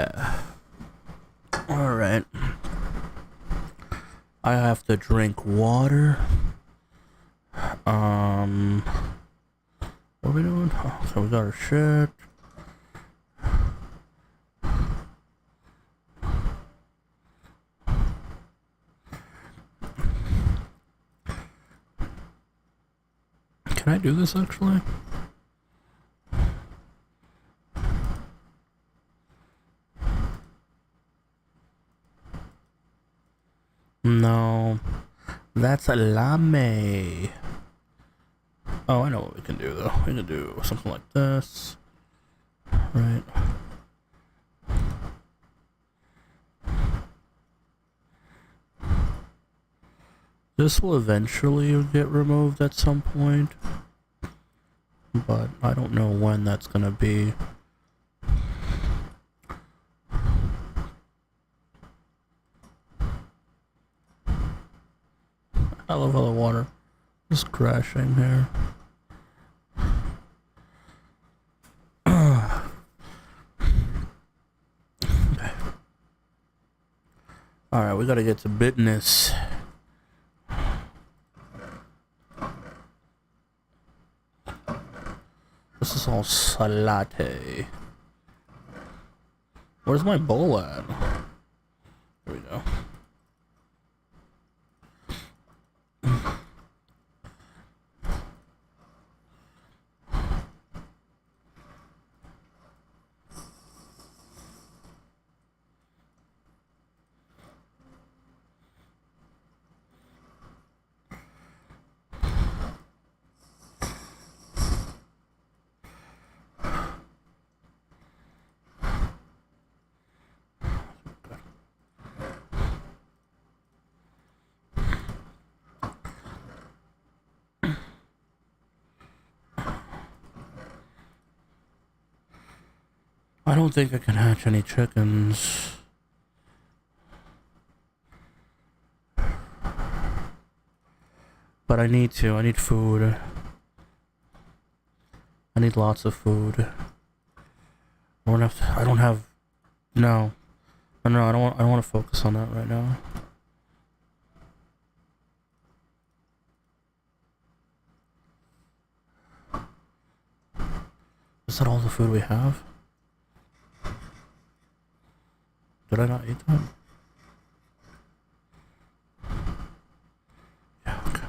Yeah. Alright. I have to drink water. What are we doing? Oh, so we got our shit. Can I do this actually? No. That's a lame. Oh, I know what we can do though. We can do something like this. Right. This will eventually get removed at some point. But I don't know when that's gonna be. I love how the water is crashing here. Alright, we gotta get to business. This is all salate. Where's my bowl at? There we go. I don't think I can hatch any chickens. But I need to. I need food. I need lots of food. I don't have. No. No, I don't want to focus on that right now. Is that all the food we have? Did I not eat that? Yeah, okay.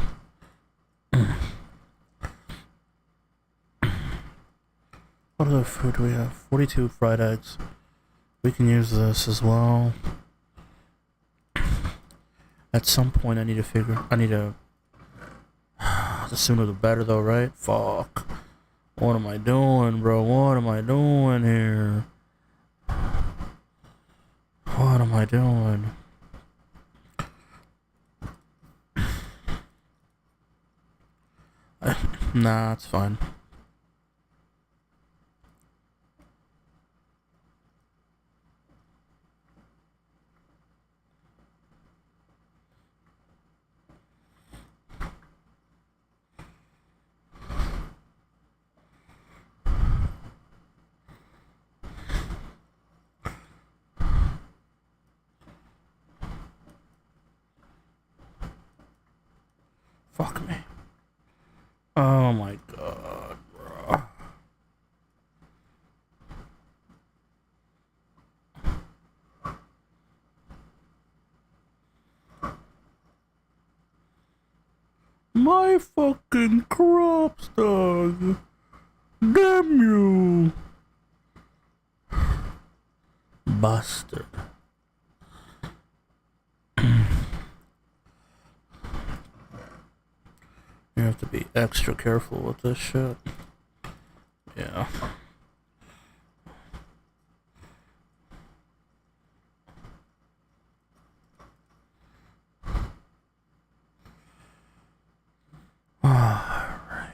What other food do we have? 42 fried eggs. We can use this as well. At some point I need to the sooner the better though, right? Fuck. What am I doing, bro? What am I doing here? What am I doing? Nah, it's fine. Fuck me. Oh my god, bro. My fucking crops, dog. Damn you. Bastard. You have to be extra careful with this shit. Yeah. Alright.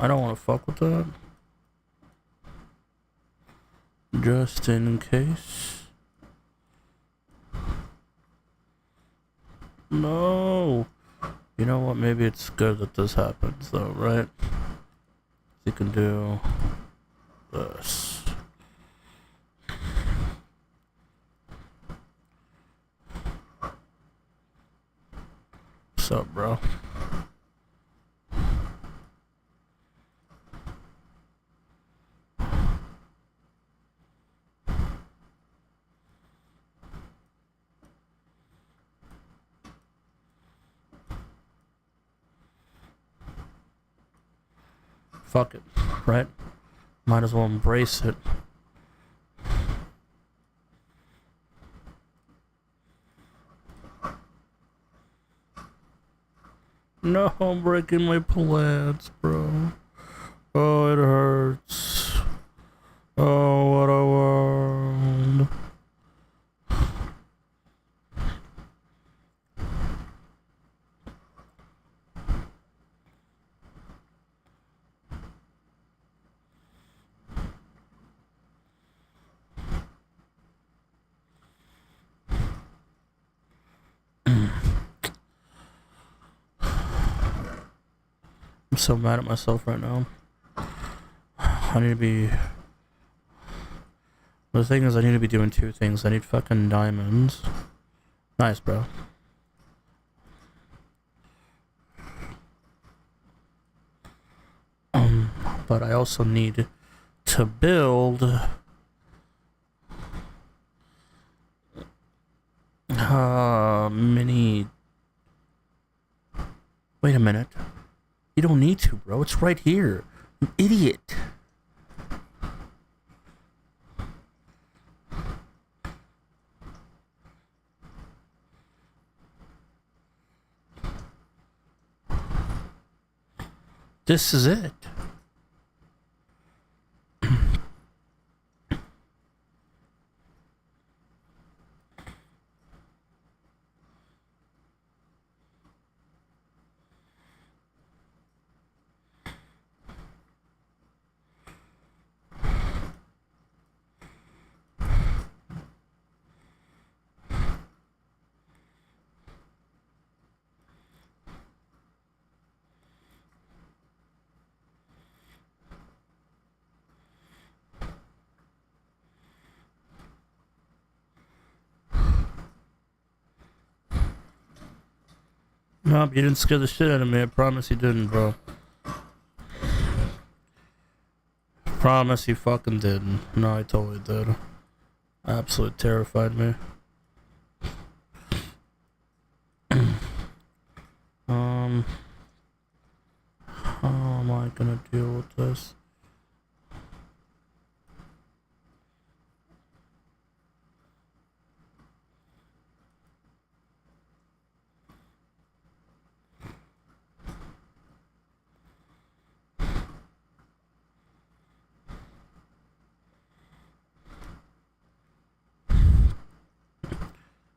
I don't want to fuck with that. Just in case. No. You know what? Maybe it's good that this happens, though, right? You can do this. What's up, bro? Fuck it, right? Might as well embrace it. No, I'm breaking my plants, bro. Oh, it hurts. Oh, what a world. I'm so mad at myself right now. I need to be... The thing is, I need to be doing two things. I need fucking diamonds. Nice, bro. But I also need to build... mini... Wait a minute. You don't need to, bro. It's right here. You idiot. This is it. Nope, you didn't scare the shit out of me. I promise you didn't, bro. Promise you fucking didn't. No, I totally did. Absolutely terrified me. How am I gonna deal with this?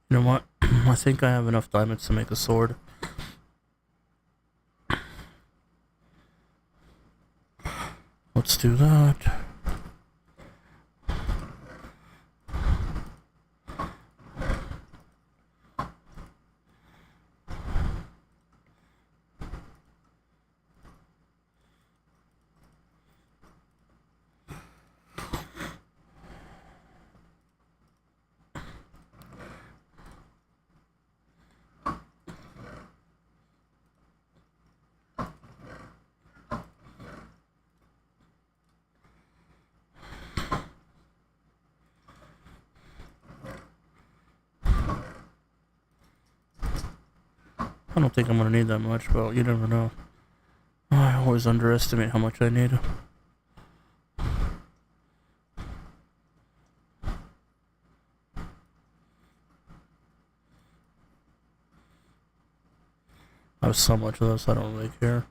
You know what? I think I have enough diamonds to make a sword. Let's do that. I don't think I'm gonna need that much, but you never know. I always underestimate how much I need. I have so much of this, I don't really care.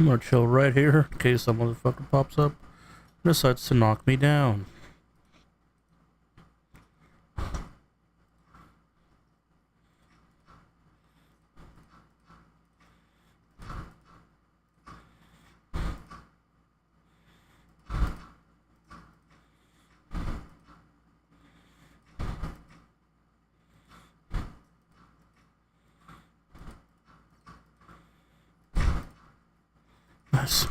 I'm gonna chill right here in case some motherfucker pops up and decides to knock me down. Nice.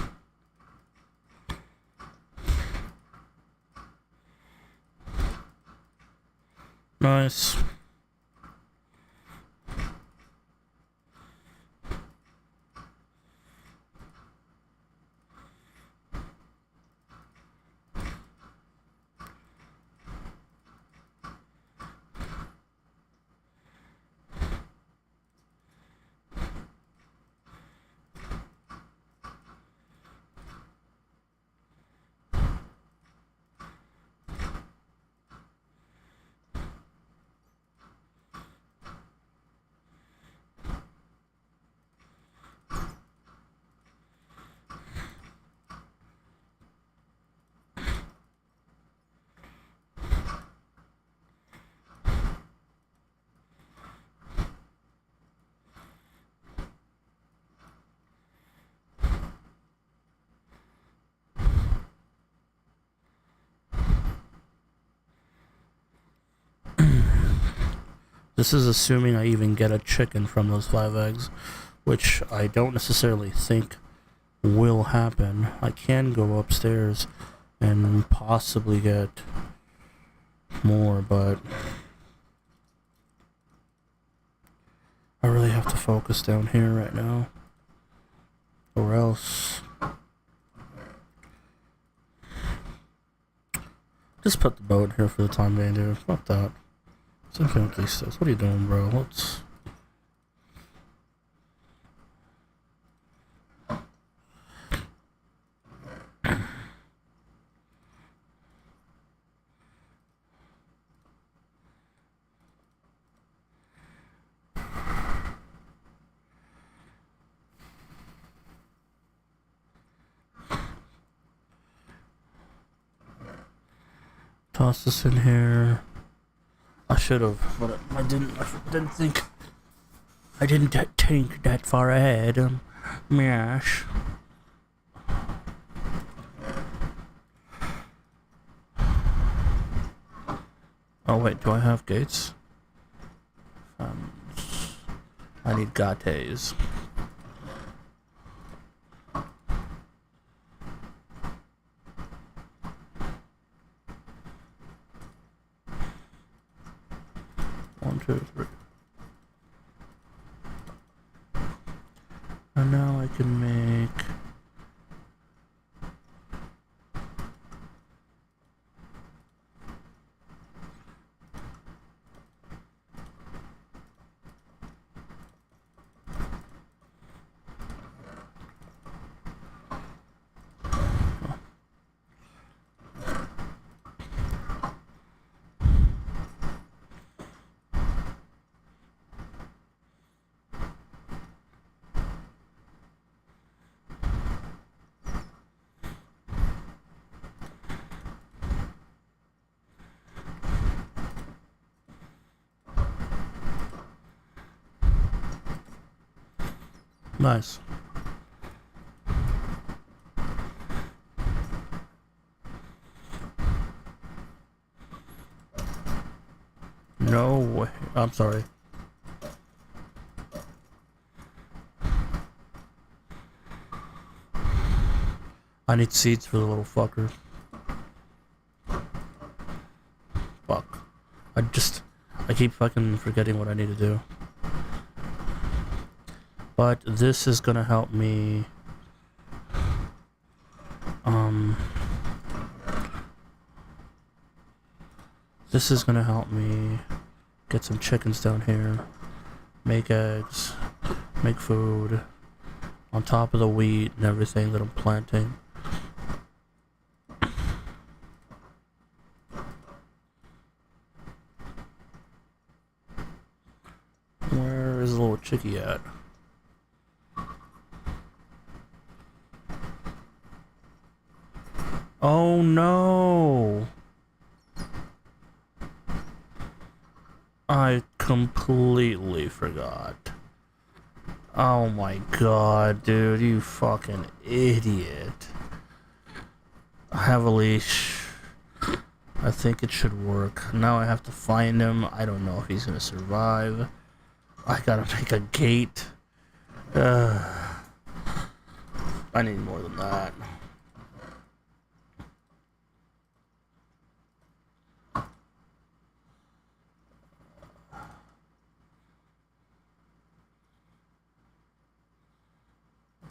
Nice. This is assuming I even get a chicken from those 5 eggs, which I don't necessarily think will happen. I can go upstairs and possibly get more, but I really have to focus down here right now, or else just put the boat here for the time being, dude. Fuck that. Something like this. What are you doing, bro? Let's. Toss this in here. I should have, but I didn't. I didn't think. I didn't think that far ahead. Mash. Oh wait, do I have gates? I need gates. One, two, three. And now I can make nice. No way. I'm sorry. I need seeds for the little fucker. Fuck. I keep fucking forgetting what I need to do. But this is gonna help me. This is gonna help me get some chickens down here, make eggs, make food, on top of the wheat and everything that I'm planting. Where is the little chickie at? Oh no! I completely forgot. Oh my god, dude, you fucking idiot. I have a leash. I think it should work. Now I have to find him. I don't know if he's gonna survive. I gotta make a gate. I need more than that.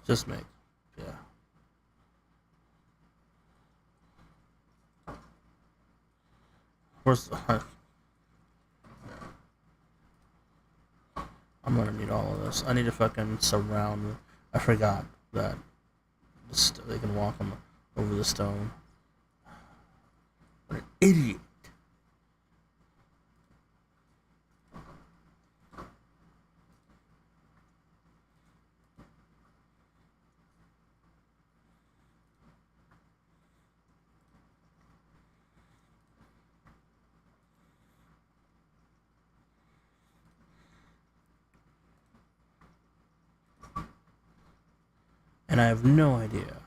Just make. Yeah. Where's the... I'm gonna need all of this. I need to fucking surround... I forgot that they can walk them over the stone. What an idiot. And I have no idea.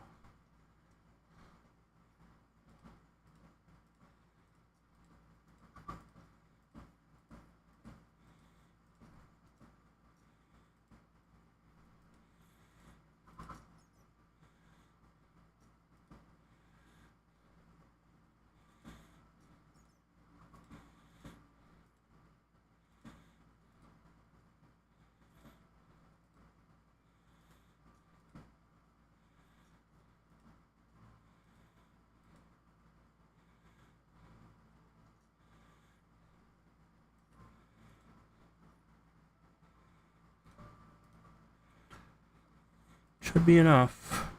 Should be enough.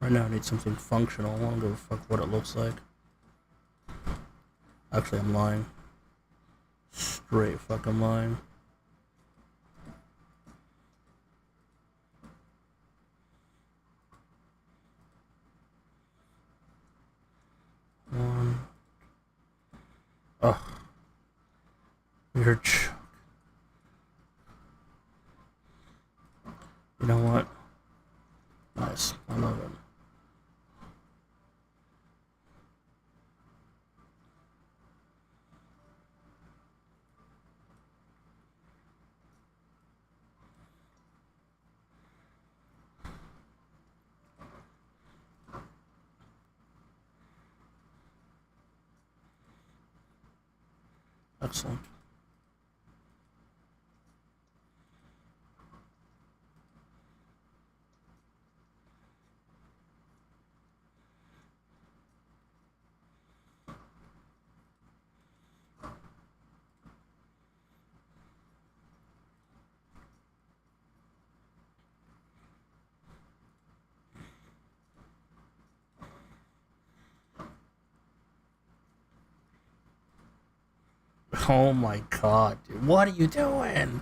Right now I need something functional. I don't give a fuck what it looks like. Actually, I'm lying. Straight fucking lying. One. Ugh. Weird. You know what? Nice. I love it. Excellent. Oh my god, dude. What are you doing?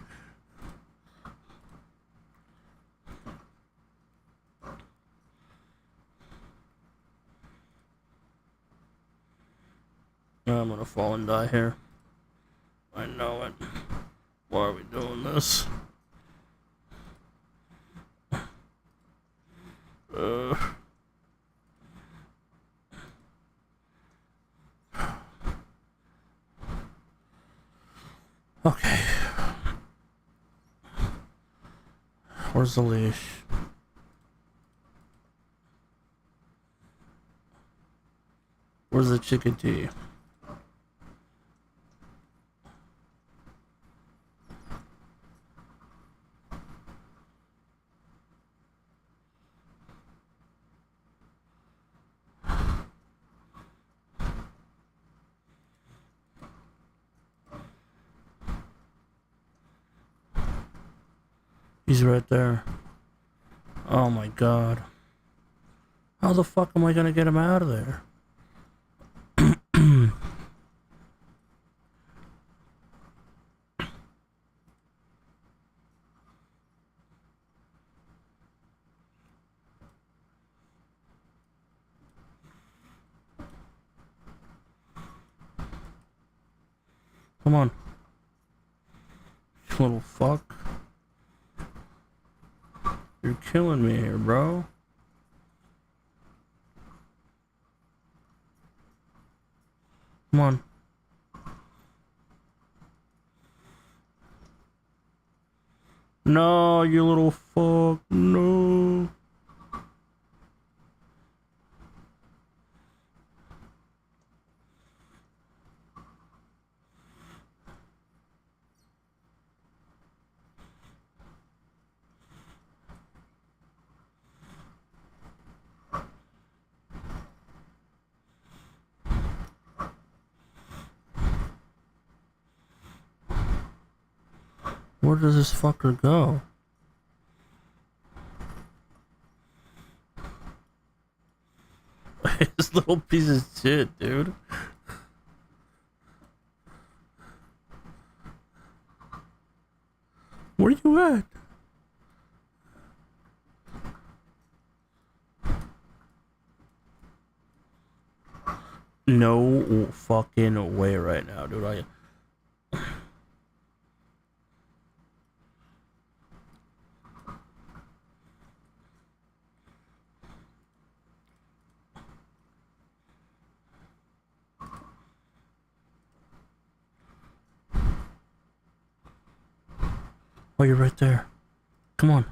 I'm gonna fall and die here. I know it. Why are we doing this? Okay. Where's the leash? Where's the chickadee? He's right there. Oh my god. How the fuck am I gonna get him out of there? Come on. You little fuck. You're killing me here, bro. Come on. No, you little fuck. No. Where does this fucker go? This little piece of shit, dude. Where you at? No fucking way right now, dude. Oh, you're right there. Come on.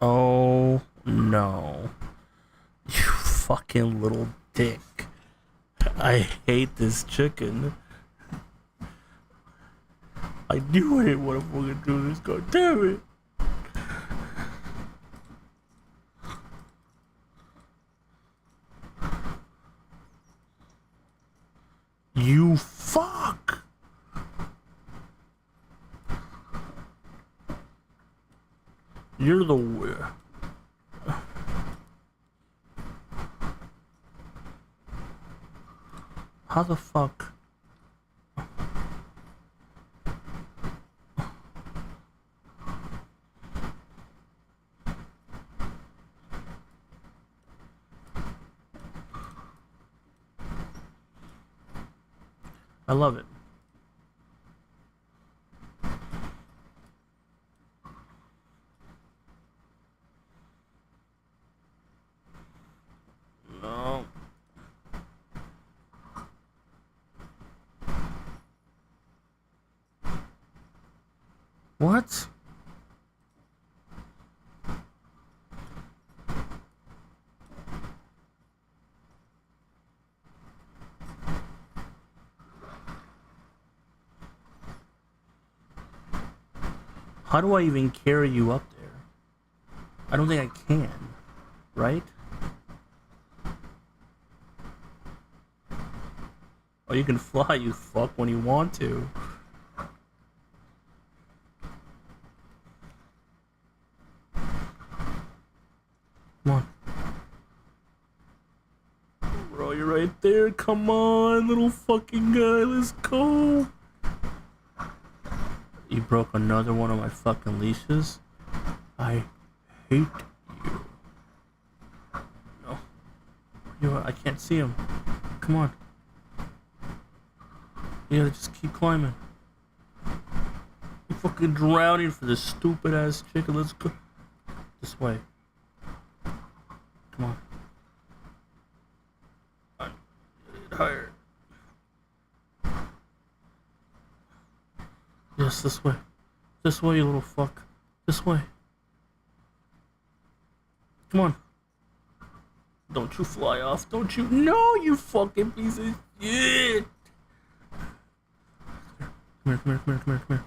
Oh, no. You fucking little dick. I hate this chicken. I knew I didn't want to fucking do this. God damn it. You fuck. You're the worst. How the fuck? I love it. No. What? How do I even carry you up there? I don't think I can, right? Oh, you can fly, you fuck, when you want to. Come on. Bro, you're right there. Come on, little fucking guy. Let's go. You broke another one of my fucking leashes. I hate you. No. I can't see him. Come on. You gotta just keep climbing. I'm fucking drowning for this stupid ass chicken. Let's go. This way. Come on. I'm tired. Yes, this way. This way, you little fuck. This way. Come on. Don't you fly off. Don't you. No, you fucking piece of shit. Come here. Come here.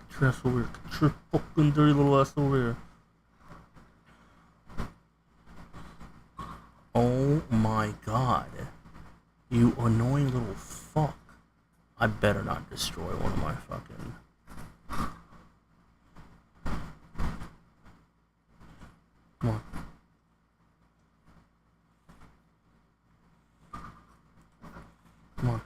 Get your ass over here. Get your fucking dirty little ass over here. Oh my god. You annoying little fuck. I better not destroy one of my fucking... Come on. Come on.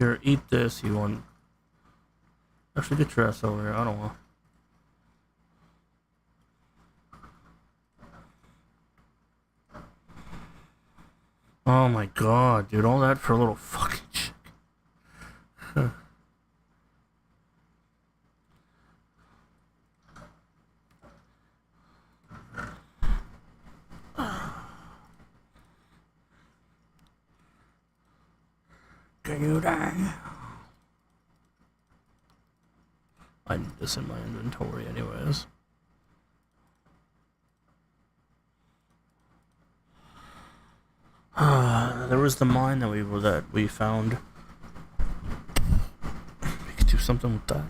Here, eat this, you want. Actually, get your ass over here. I don't want. Oh my god, dude. All that for a little fucking chick. Can you die? I need this in my inventory anyways. There was the mine that we found. We could do something with that.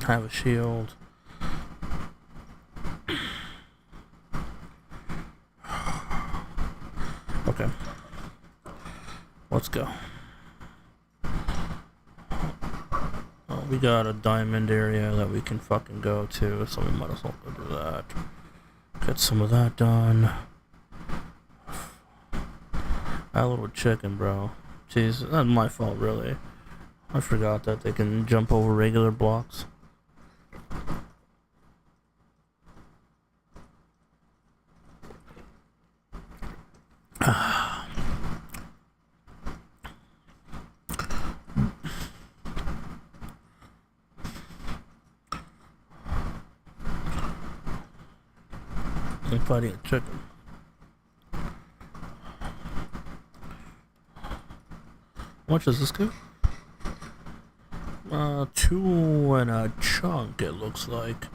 Have a shield. Okay. Let's go. Oh, we got a diamond area that we can fucking go to, so we might as well go do that. Get some of that done. That little chicken, bro. Jeez, that's my fault, really. I forgot that they can jump over regular blocks. I'm fighting a chicken. How much does this do? 2 and a chunk, it looks like.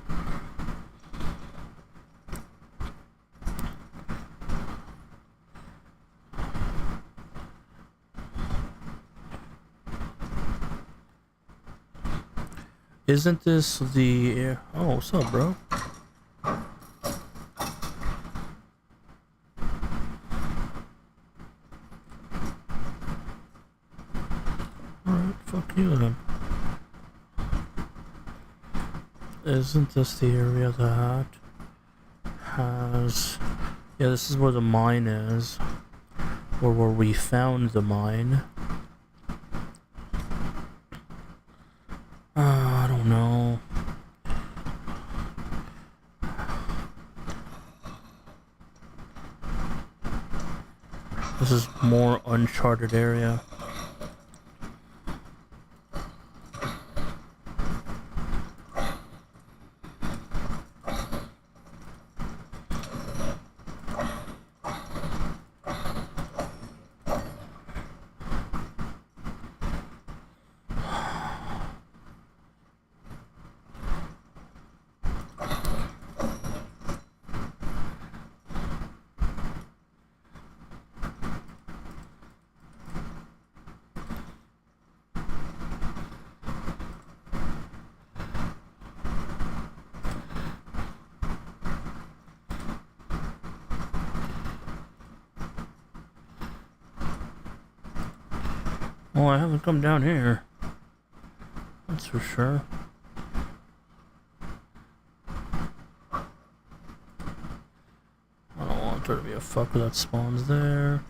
Isn't this the... Oh, what's up, bro? Alright, fuck you then. Isn't this the area that has... Yeah, this is where the mine is. Or where we found the mine. I don't know. This is more uncharted area. Well, I haven't come down here. That's for sure. I don't want there to be a fucker that spawns there.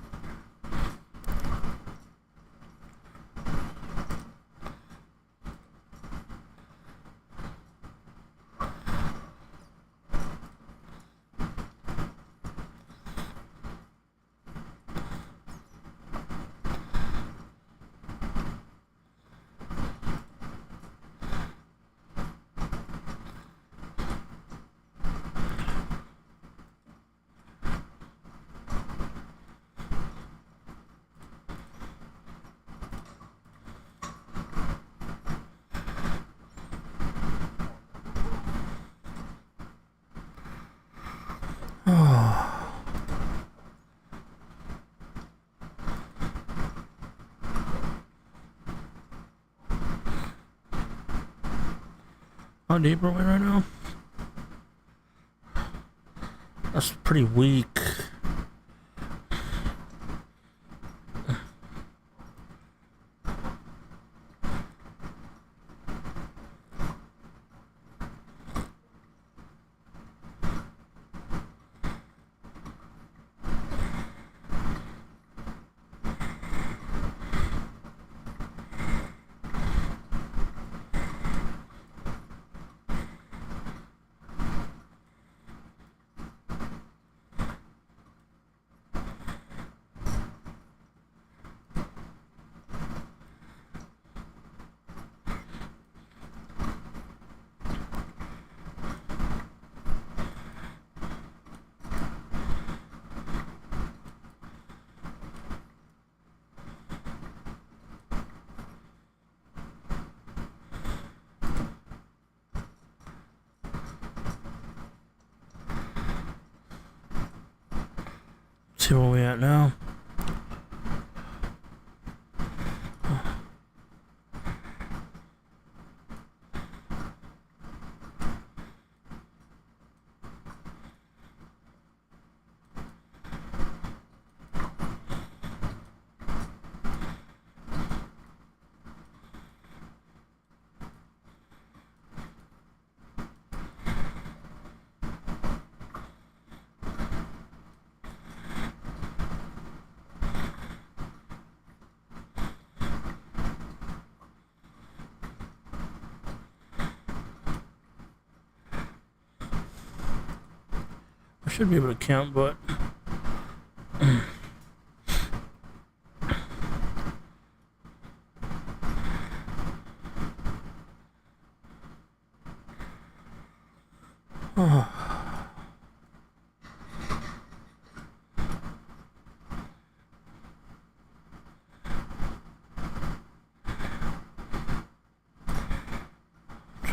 How deep are we right now? That's pretty weak. See where we at now. I should be able to count, but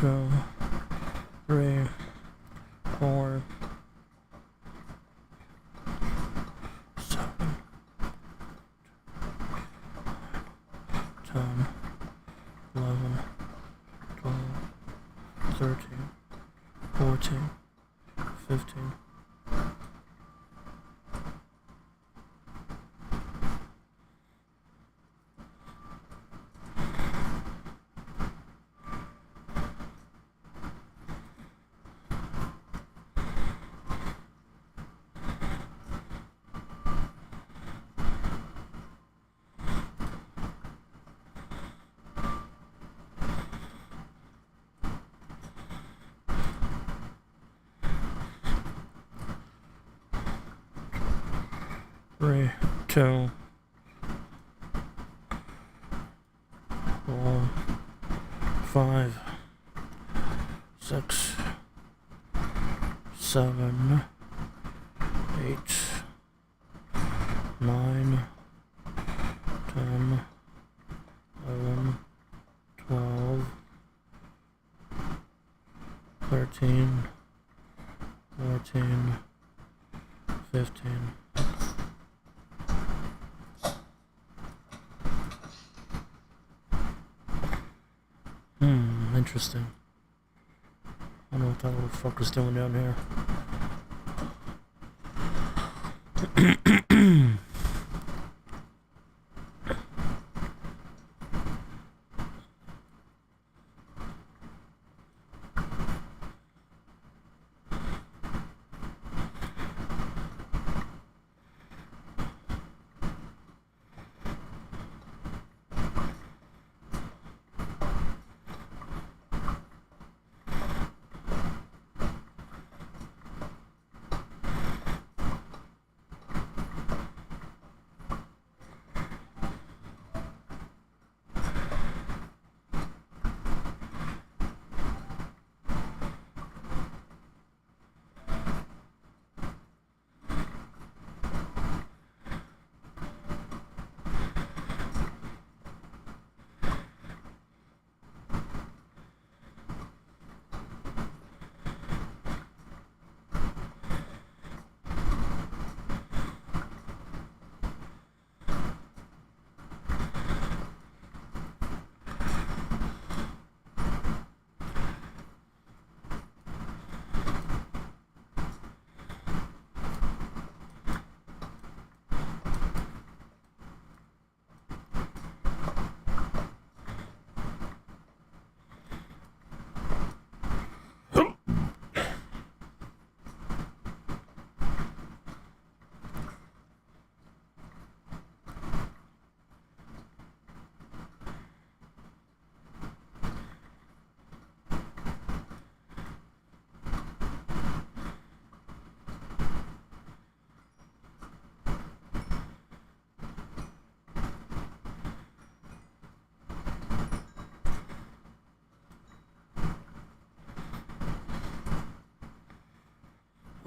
two, three, four, 7, 10, 11, 12, 13, 14, 15. Three, two, 4, 5, 6, 7, 8, 9, 10, 11, 12, 13, 14, 15. Interesting. I don't know what that little fucker's doing down here.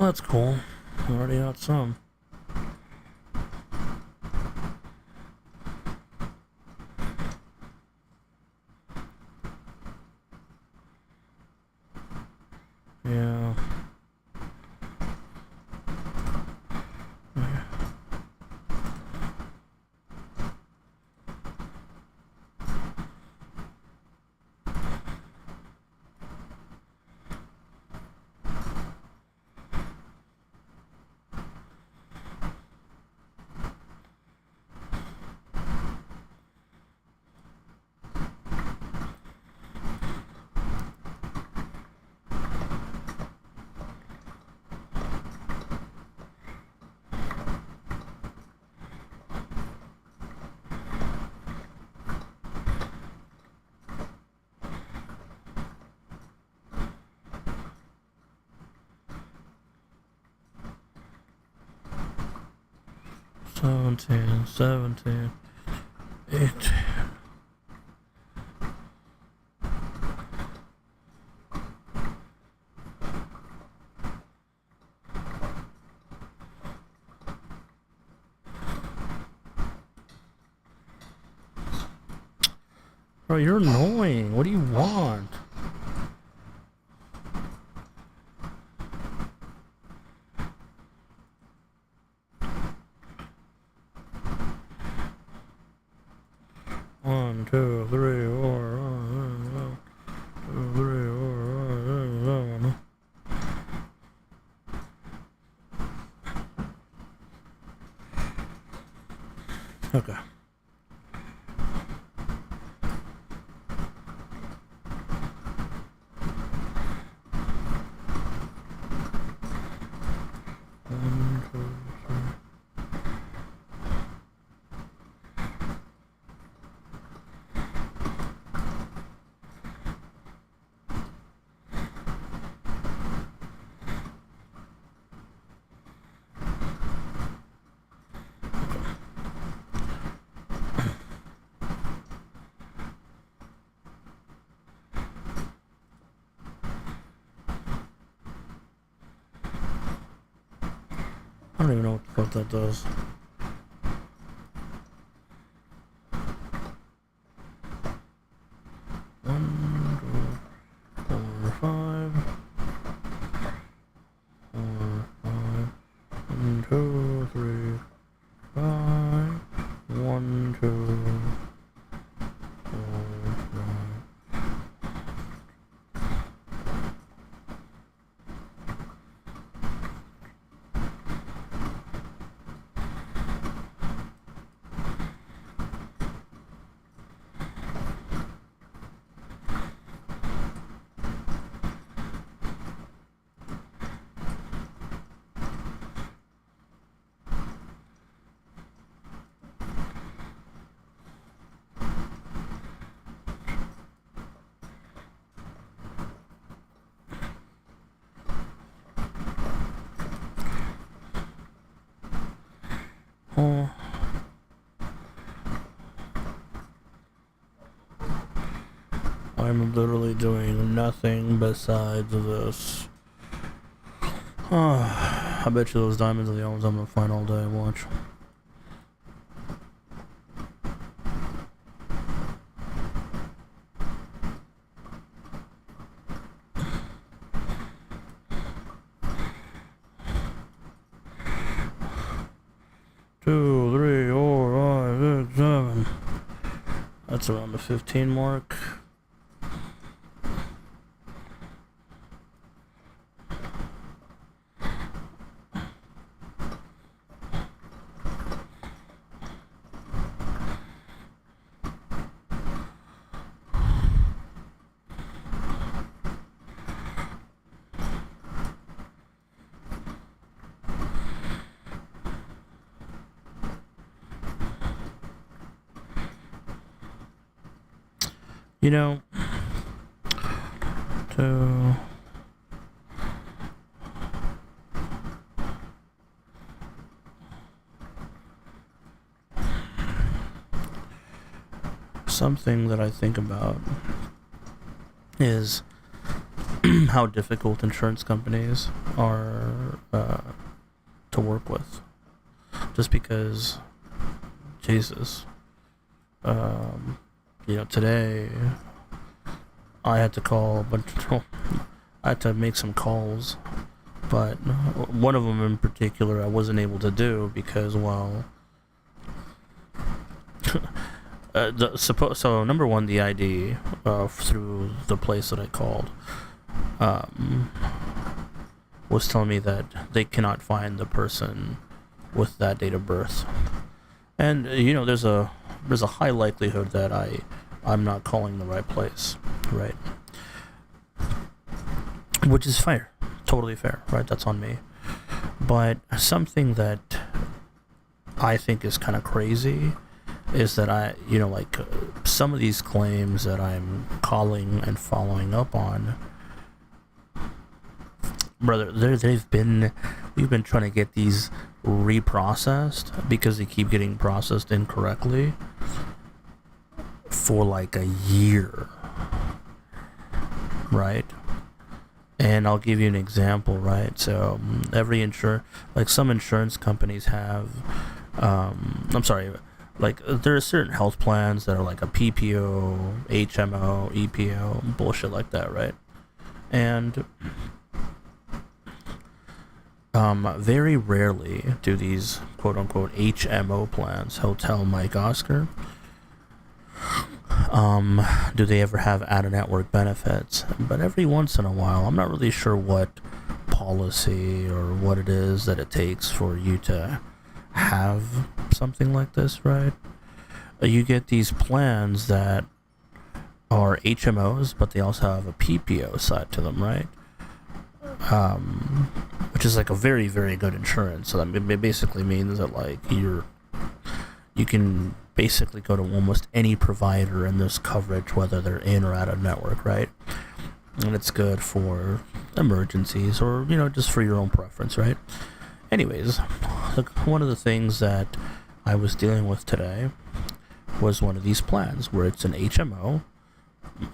Well, that's cool. I'm already out some. Yeah. 17, 17, 18. Bro, you're annoying. What do you want? One, two, three, four, three, four, okay. I don't even know what the fuck that does. One, two, 4, 5. 4, 5. 1, 2, 3, 5. 1, 2, 4, 5. Oh. I'm literally doing nothing besides this. I bet you those diamonds are the only ones I'm gonna find all day. Watch. Two, 3, 4, 5, 6, 7. That's around the 15 mark. You know, to something that I think about is how difficult insurance companies are to work with. Just because, Jesus, you know, today I had to call a bunch of, I had to make some calls, but one of them in particular I wasn't able to do because, well, so number one, the ID through the place that I called was telling me that they cannot find the person with that date of birth, and you know, there's a high likelihood that I'm not calling the right place, right? Which is fair, totally fair, right? That's on me. But something that I think is kind of crazy is that some of these claims that I'm calling and following up on, brother, we've been trying to get these reprocessed because they keep getting processed incorrectly for like a year, right? And I'll give you an example, right? So some insurance companies have, like there are certain health plans that are like a PPO, HMO, EPO, bullshit like that, right? And very rarely do these quote-unquote HMO plans, Hotel Mike Oscar, do they ever have out-of-network benefits. But every once in a while, I'm not really sure what policy or what it is that it takes for you to have something like this, right? You get these plans that are HMOs, but they also have a PPO side to them, right? Which is like a very, very good insurance. So that it basically means that like you can basically go to almost any provider and there's coverage whether they're in or out of network, right? And it's good for emergencies or, just for your own preference, right? Anyways, one of the things that I was dealing with today was one of these plans where it's an HMO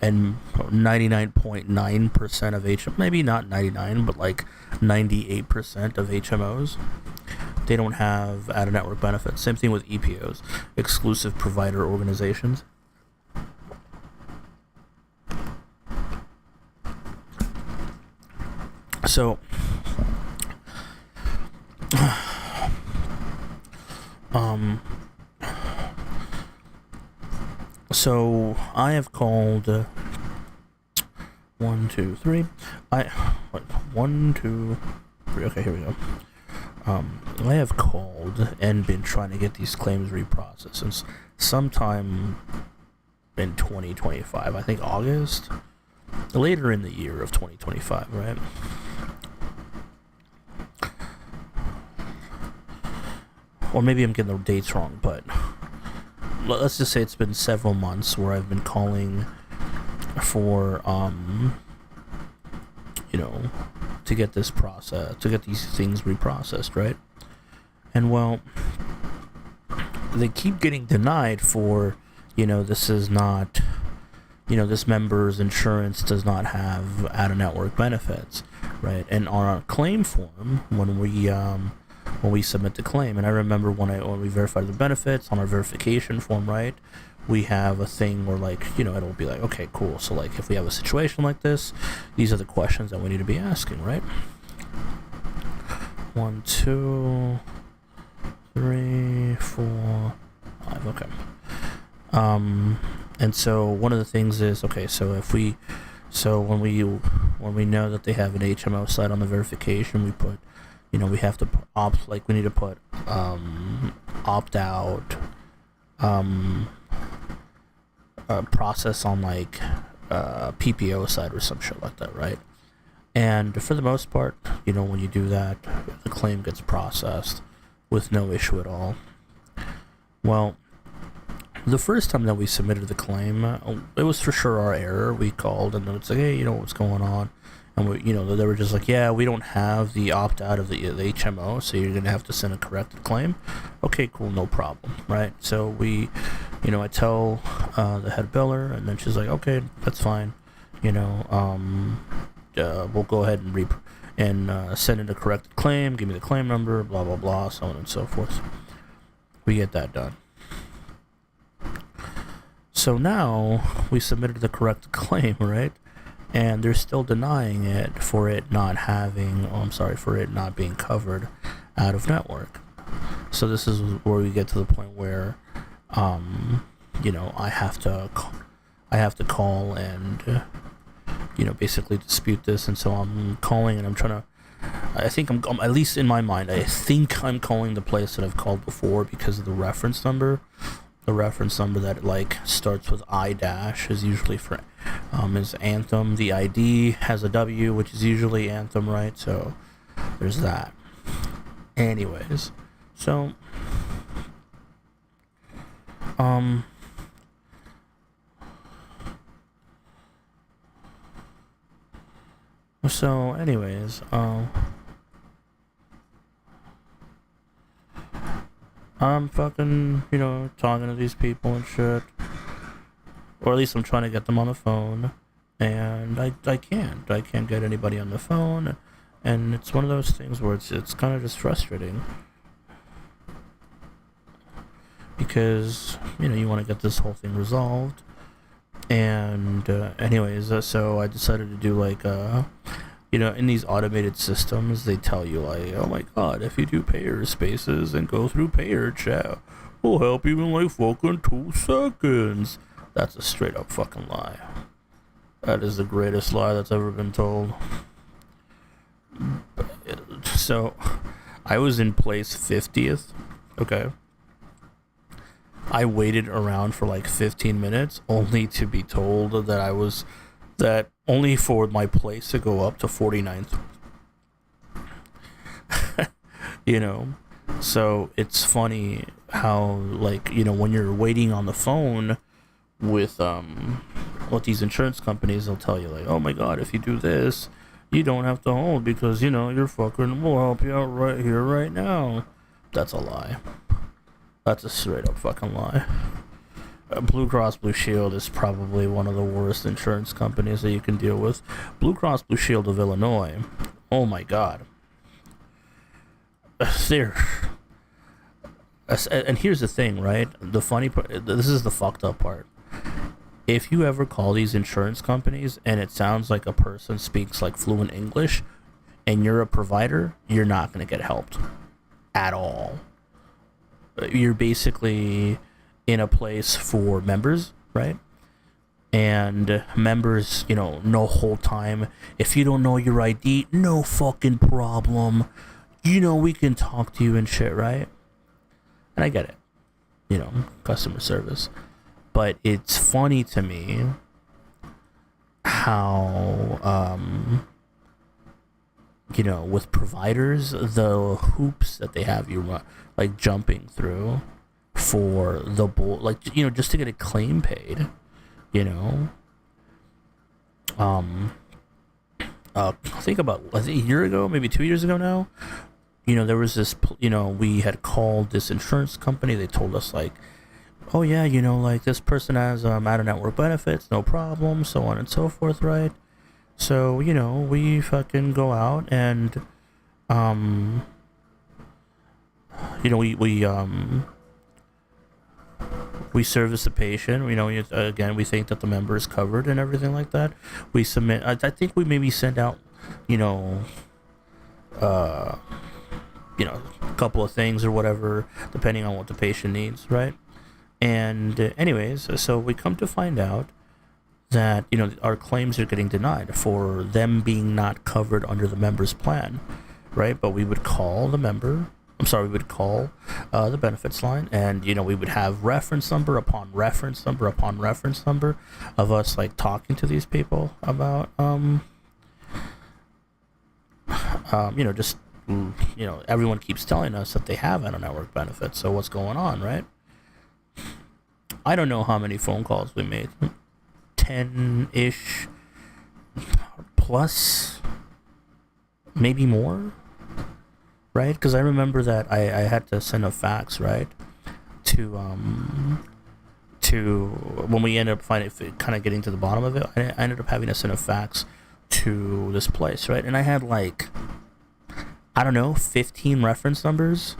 and 99.9% of HMOs, maybe not 99, but like 98% of HMOs, they don't have out-of-network benefits. Same thing with EPOs, exclusive provider organizations. So, so I have called 1, 2, 3. 1, 2, 3. Okay, here we go. I have called and been trying to get these claims reprocessed since sometime in 2025. I think August, later in the year of 2025, right? Or maybe I'm getting the dates wrong, but let's just say it's been several months where I've been calling for, to get this process, to get these things reprocessed, right? And well, they keep getting denied for, this is not, this member's insurance does not have out-of-network benefits, right? And on our claim form, when we submit the claim, and I remember when we verified the benefits on our verification form, right, we have a thing where like, it'll be like, okay, cool, so like if we have a situation like this, these are the questions that we need to be asking, right? 1, 2, 3, 4, 5, okay. And so one of the things is, okay, so when we know that they have an HMO site on the verification, we put, we have to we need to put opt out process on like PPO side or some shit like that, right? And for the most part, when you do that, the claim gets processed with no issue at all. Well, the first time that we submitted the claim, it was for sure our error. We called and it's like, hey, what's going on? And they were just like, yeah, we don't have the opt out of the HMO, so you're gonna have to send a corrected claim. Okay, cool, no problem, right? So we, I tell the head biller, and then she's like, okay, that's fine. We'll go ahead and send in a corrected claim. Give me the claim number, blah blah blah, so on and so forth. We get that done. So now we submitted the corrected claim, right? And they're still denying it for it not being covered out of network. So this is where we get to the point where, I have to call and, basically dispute this. And so I'm calling and I'm trying to, I think I'm at least in my mind, I think I'm calling the place that I've called before because of the reference number. The reference number that like starts with I dash is usually for is Anthem. The ID has a W, which is usually Anthem, right? So there's that. Anyways, so I'm fucking, talking to these people and shit. Or at least I'm trying to get them on the phone. And I can't. I can't get anybody on the phone. And it's one of those things where it's kind of just frustrating. Because, you want to get this whole thing resolved. And anyways, so I decided to do like, in these automated systems, they tell you like, oh my god, if you do payer spaces and go through payer chat, we'll help you in like fucking 2 seconds. That's a straight up fucking lie. That is the greatest lie that's ever been told. So, I was in place 50th, okay? I waited around for like 15 minutes only to be told that only for my place to go up to 49th. So it's funny how, like, when you're waiting on the phone with these insurance companies, they'll tell you like, oh my god, if you do this, you don't have to hold because, you're fucking, we'll help you out right here, right now. That's a lie. That's a straight up fucking lie. Blue Cross Blue Shield is probably one of the worst insurance companies that you can deal with. Blue Cross Blue Shield of Illinois, oh my god. And here's the thing, right? The funny part, this is the fucked up part. If you ever call these insurance companies and it sounds like a person speaks like fluent English and you're a provider, you're not going to get helped at all. You're basically in a place for members, right? And members, no whole time. If you don't know your ID, no fucking problem. We can talk to you and shit, right? And I get it. Customer service. But it's funny to me how, with providers, the hoops that they have you like jumping through for the just to get a claim paid, think about a year ago, maybe 2 years ago now, there was this, we had called this insurance company. They told us like, oh yeah, like this person has out-of-network benefits, no problem, so on and so forth, right? So, we fucking go out and, we service the patient. Again, we think that the member is covered and everything like that. We submit. I think we maybe send out, a couple of things or whatever, depending on what the patient needs, right? And anyways, so we come to find out that our claims are getting denied for them being not covered under the member's plan, right? But we would call the member. We would call the benefits line, and we would have reference number upon reference number upon reference number of us like talking to these people about everyone keeps telling us that they have out-of-network benefits. So what's going on, right? I don't know how many phone calls we made. 10-ish plus, maybe more. Right, because I remember that I had to send a fax, right, to when we ended up kind of getting to the bottom of it. I ended up having to send a fax to this place, right, and I had like, I don't know, 15 reference numbers,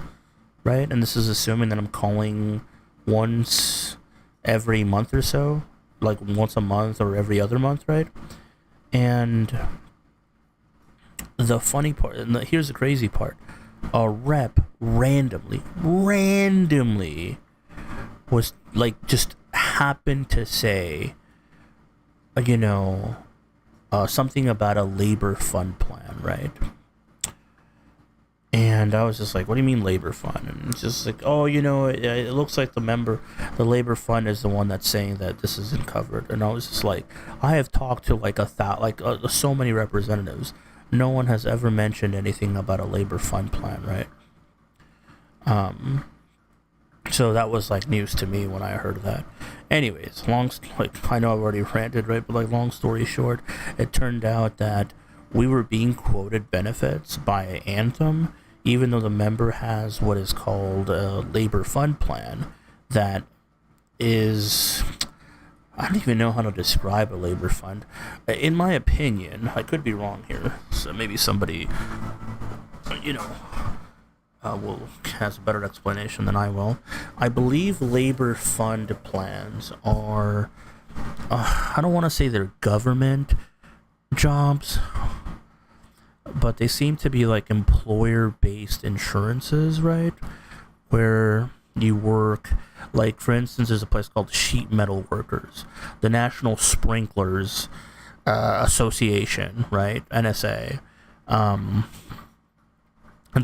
right, and this is assuming that I'm calling once every month or so, like once a month or every other month, right, and the funny part, and here's the crazy part. A rep randomly was like, just happened to say, something about a labor fund plan, right? And I was just like, what do you mean labor fund? And it's just like, oh, it looks like the labor fund is the one that's saying that this isn't covered. And I was just like, I have talked to like so many representatives. No one has ever mentioned anything about a labor fund plan, right? So that was like news to me when I heard that. Anyways, I know I've already ranted, right? But like, long story short, it turned out that we were being quoted benefits by Anthem even though the member has what is called a labor fund plan that is, I don't even know how to describe a labor fund. In my opinion, I could be wrong here, so maybe somebody, has a better explanation than I will. I believe labor fund plans are, I don't want to say they're government jobs, but they seem to be like employer-based insurances, right? Where you work, like for instance, there's a place called Sheet Metal Workers, the National Sprinklers Association, right? NSA, and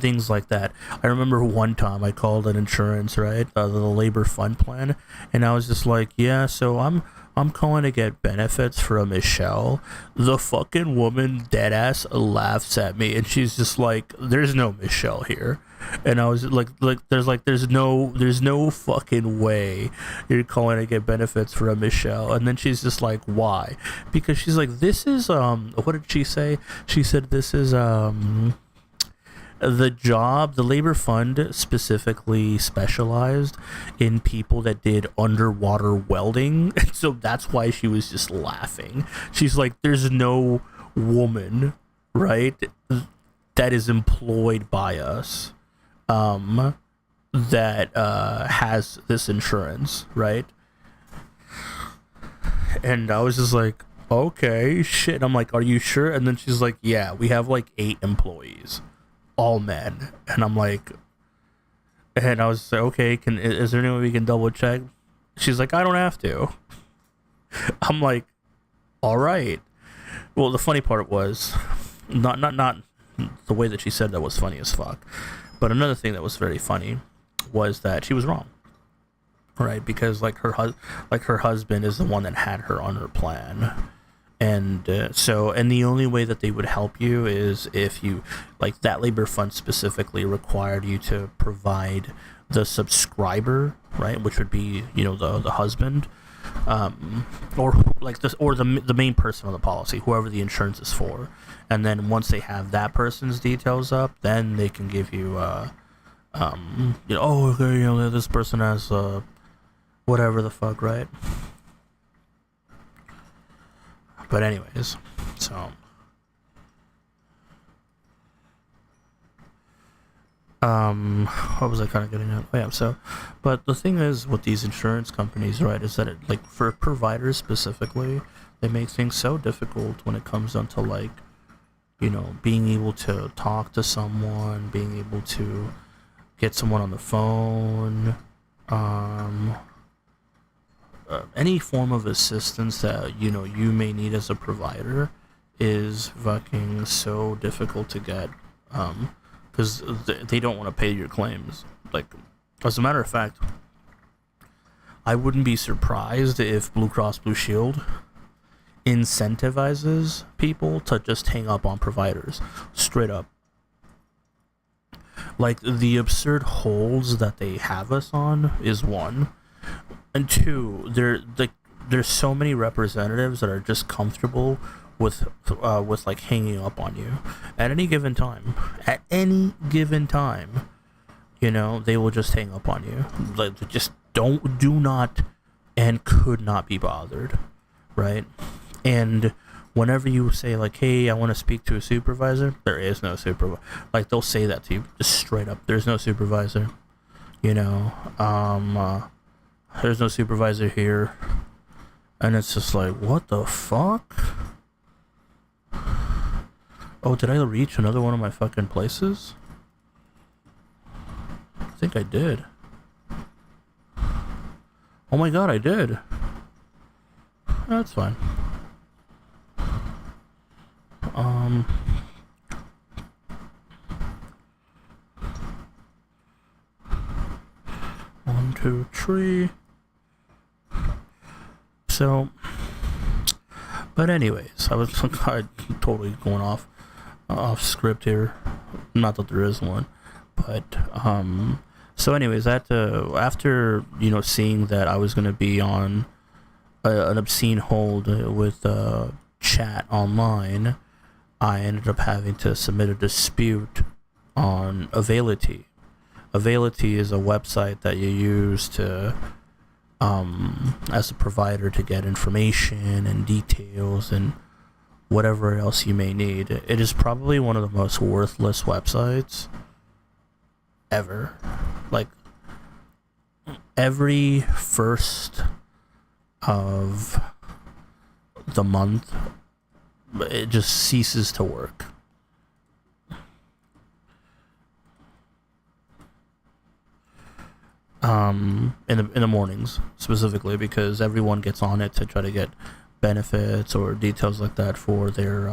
things like that. I remember one time I called an insurance, right, the labor fund plan, and I was just like, yeah, so I'm calling to get benefits from Michelle. The fucking woman deadass laughs at me, and she's just like, "There's no Michelle here," and I was there's no fucking way you're calling to get benefits from Michelle. And then she's just like, "Why?" Because she's like, "This is what did she say? She said this is the job, the labor fund specifically specialized in people that did underwater welding." And so that's why she was just laughing. She's like, there's no woman, right, that is employed by us that has this insurance, right? And I was just like, okay, shit. I'm like, are you sure? And then she's like, yeah, we have like 8 employees, all men. And I'm like, and I was like, okay, is there any way we can double check? She's like, I don't have to. I'm like, all right. Well, the funny part was not the way that she said that was funny as fuck, but another thing that was very funny was that she was wrong, right? Because like her husband is the one that had her on her plan. And the only way that they would help you is if you, like, that labor fund specifically required you to provide the subscriber, right, which would be, the husband, or like this, or the main person on the policy, whoever the insurance is for. And then once they have that person's details up, then they can give you okay, this person has whatever the fuck, right? But anyways, so what was I kind of getting at? Oh, yeah, so, but the thing is with these insurance companies, right, is that it, like, for providers specifically, they make things so difficult when it comes down to, like, being able to talk to someone, being able to get someone on the phone, any form of assistance that you may need as a provider is fucking so difficult to get, because they don't want to pay your claims. Like, as a matter of fact, I wouldn't be surprised if Blue Cross Blue Shield incentivizes people to just hang up on providers straight up. Like, the absurd holds that they have us on is one. And two, there's so many representatives that are just comfortable with like hanging up on you at any given time. At any given time, they will just hang up on you. Like, just do not, and could not be bothered, right? And whenever you say like, "Hey, I want to speak to a supervisor," there is no supervisor. Like, they'll say that to you just straight up. There's no supervisor. There's no supervisor here. And it's just like, what the fuck? Oh, did I reach another one of my fucking places? I think I did. Oh my god, I did. That's fine. 1, 2, 3. So, but anyways, I was totally going off script here. Not that there is one, but so anyways, after seeing that I was gonna be on an obscene hold with chat online, I ended up having to submit a dispute on Availity. Availity is a website that you use to, as a provider, to get information and details and whatever else you may need. It is probably one of the most worthless websites ever. Like, every first of the month, it just ceases to work. In the mornings specifically, because everyone gets on it to try to get benefits or details like that for their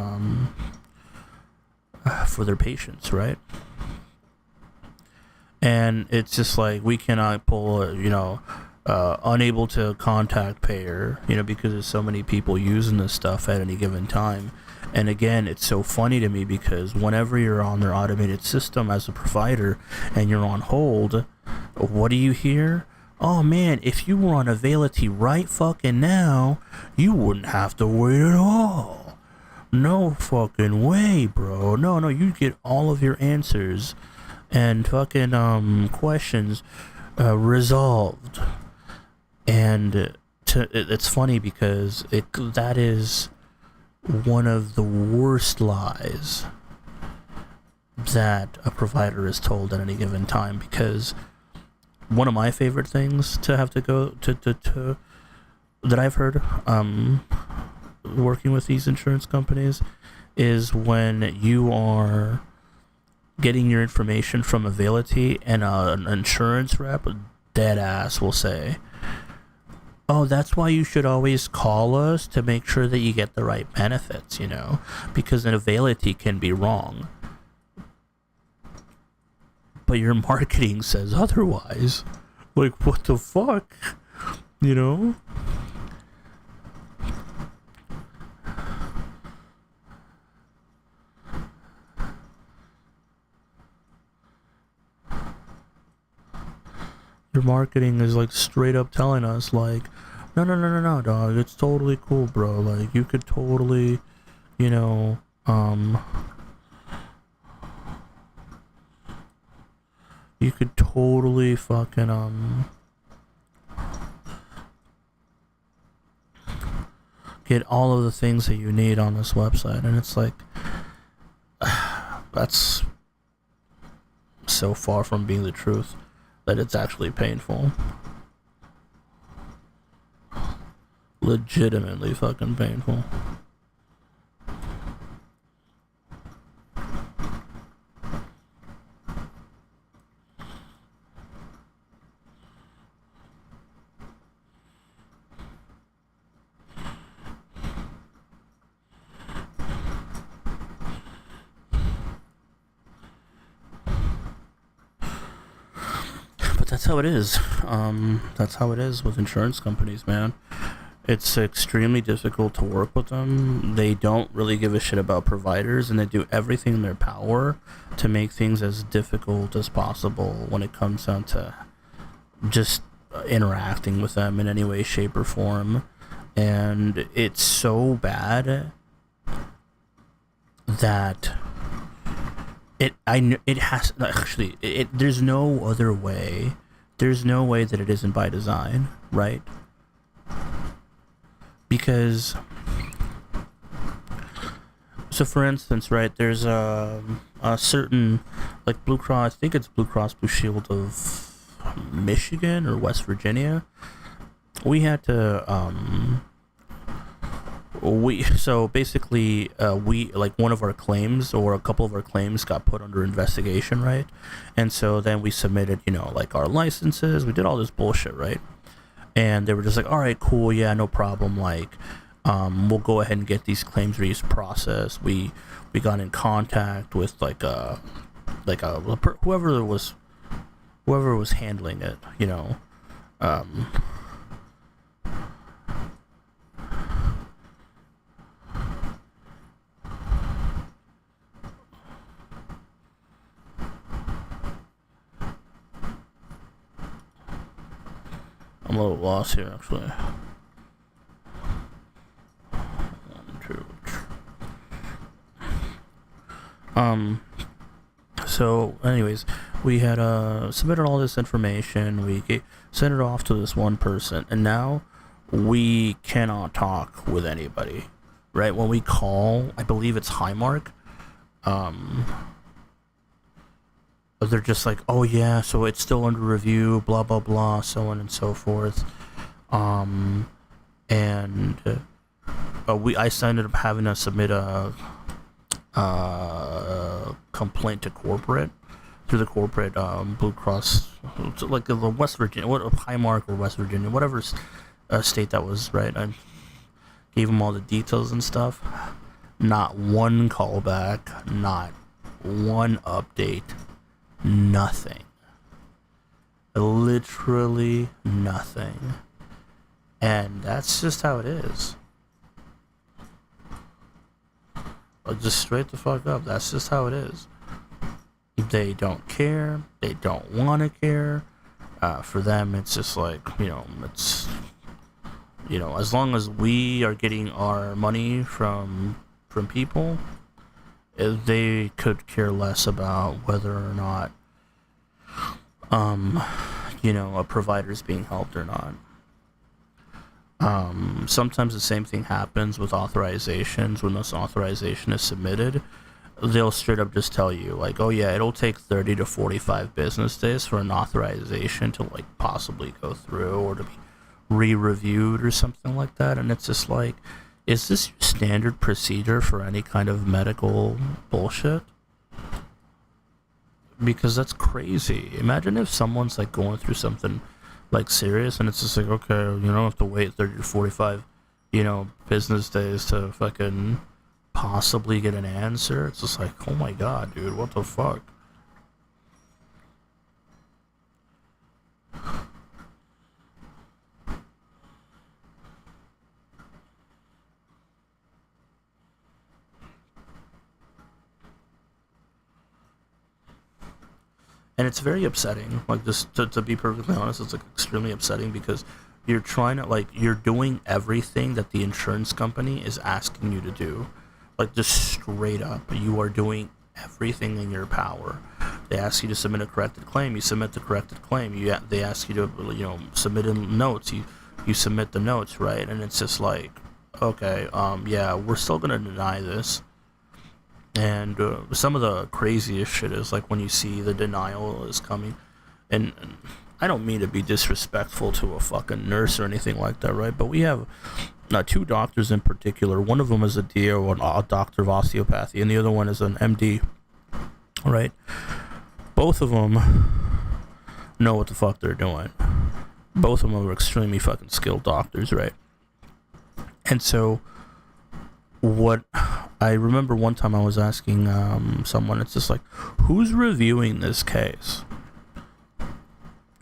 patients, right? And it's just like, we cannot pull, unable to contact payer, because there's so many people using this stuff at any given time. And again, it's so funny to me because whenever you're on their automated system as a provider and you're on hold, what do you hear? Oh man, if you were on Availity right fucking now, you wouldn't have to wait at all. No fucking way, bro. No, you get all of your answers and fucking questions resolved. And it's funny because that is one of the worst lies that a provider is told at any given time, because one of my favorite things to have to go to that I've heard working with these insurance companies is when you are getting your information from Availity and an insurance rep dead ass will say, oh, that's why you should always call us to make sure that you get the right benefits, because an Availity can be wrong. But your marketing says otherwise. Like, what the fuck? Your marketing is like straight up telling us like, no, dog, it's totally cool, bro. Like, you could totally, you could totally fucking get all of the things that you need on this website. And it's like, that's so far from being the truth that it's actually painful. Legitimately fucking painful. That's how it is. That's how it is with insurance companies, man. It's extremely difficult to work with them. They don't really give a shit about providers, and they do everything in their power to make things as difficult as possible when it comes down to just interacting with them in any way, shape, or form. And it's so bad that there's no other way. There's no way that it isn't by design, right? Because, so for instance, right, there's a certain, like Blue Cross, I think it's Blue Cross Blue Shield of Michigan or West Virginia. We had to, so basically, like one of our claims or a couple of our claims got put under investigation, right? And so then we submitted, like our licenses, we did all this bullshit, right? And they were just like, all right, cool, yeah, no problem. Like, we'll go ahead and get these claims processed. We got in contact with whoever was handling it, I'm a little lost here, actually. 1, 2. So, anyways, we had submitted all this information. Sent it off to this one person, and now we cannot talk with anybody. Right when we call, I believe it's Highmark. They're just like, oh yeah, so it's still under review, blah blah blah, so on and so forth. And I ended up having to submit a complaint to corporate through the corporate Blue Cross, like the West Virginia, Highmark or West Virginia, whatever state that was, right? I gave them all the details and stuff. Not one callback, not one update, nothing. Literally nothing. And that's just how it is. Just straight the fuck up. That's just how it is. They don't care. They don't want to care. For them, it's just like, it's, as long as we are getting our money from people, they could care less about whether or not, a provider's being helped or not. Sometimes the same thing happens with authorizations. When this authorization is submitted, they'll straight up just tell you, like, oh yeah, it'll take 30 to 45 business days for an authorization to, like, possibly go through or to be re-reviewed or something like that. And it's just like, is this your standard procedure for any kind of medical bullshit? Because that's crazy. Imagine if someone's, like, going through something, like, serious, and it's just like, okay, you don't have to wait 30 to 45, business days to fucking possibly get an answer. It's just like, oh my god, dude, what the fuck? And it's very upsetting, like, just to be perfectly honest, it's, like, extremely upsetting because you're trying to, like, you're doing everything that the insurance company is asking you to do. Like, just straight up, you are doing everything in your power. They ask you to submit a corrected claim, you submit the corrected claim. They ask you to, submit in notes, you submit the notes, right? And it's just like, okay, yeah, we're still gonna deny this. And some of the craziest shit is, like, when you see the denial is coming, and I don't mean to be disrespectful to a fucking nurse or anything like that, right? But we have two doctors in particular. One of them is a DO, a doctor of osteopathy, and the other one is an MD, right? Both of them know what the fuck they're doing. Both of them are extremely fucking skilled doctors, right? And so, what I remember one time I was asking someone, it's just like, who's reviewing this case?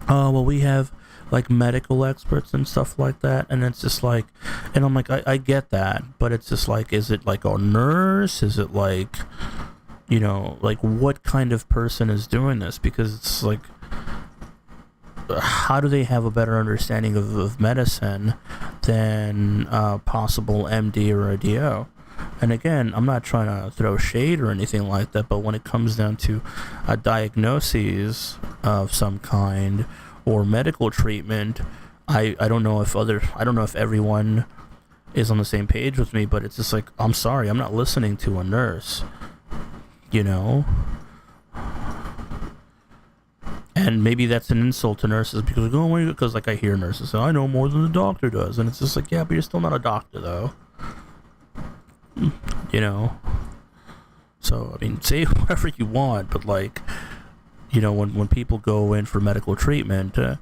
Well, we have, like, medical experts and stuff like that, and it's just like, and I'm like, I get that, but it's just like, is it like a nurse? Is it like, like, what kind of person is doing this? Because it's like, how do they have a better understanding of medicine than a possible MD or a DO? And again, I'm not trying to throw shade or anything like that, but when it comes down to diagnoses of some kind or medical treatment, I don't know if everyone is on the same page with me, but it's just like, I'm sorry, I'm not listening to a nurse, And maybe that's an insult to nurses because like I hear nurses say, I know more than the doctor does, and it's just like, yeah, but you're still not a doctor though. So, I mean, say whatever you want, but, like, when people go in for medical treatment, on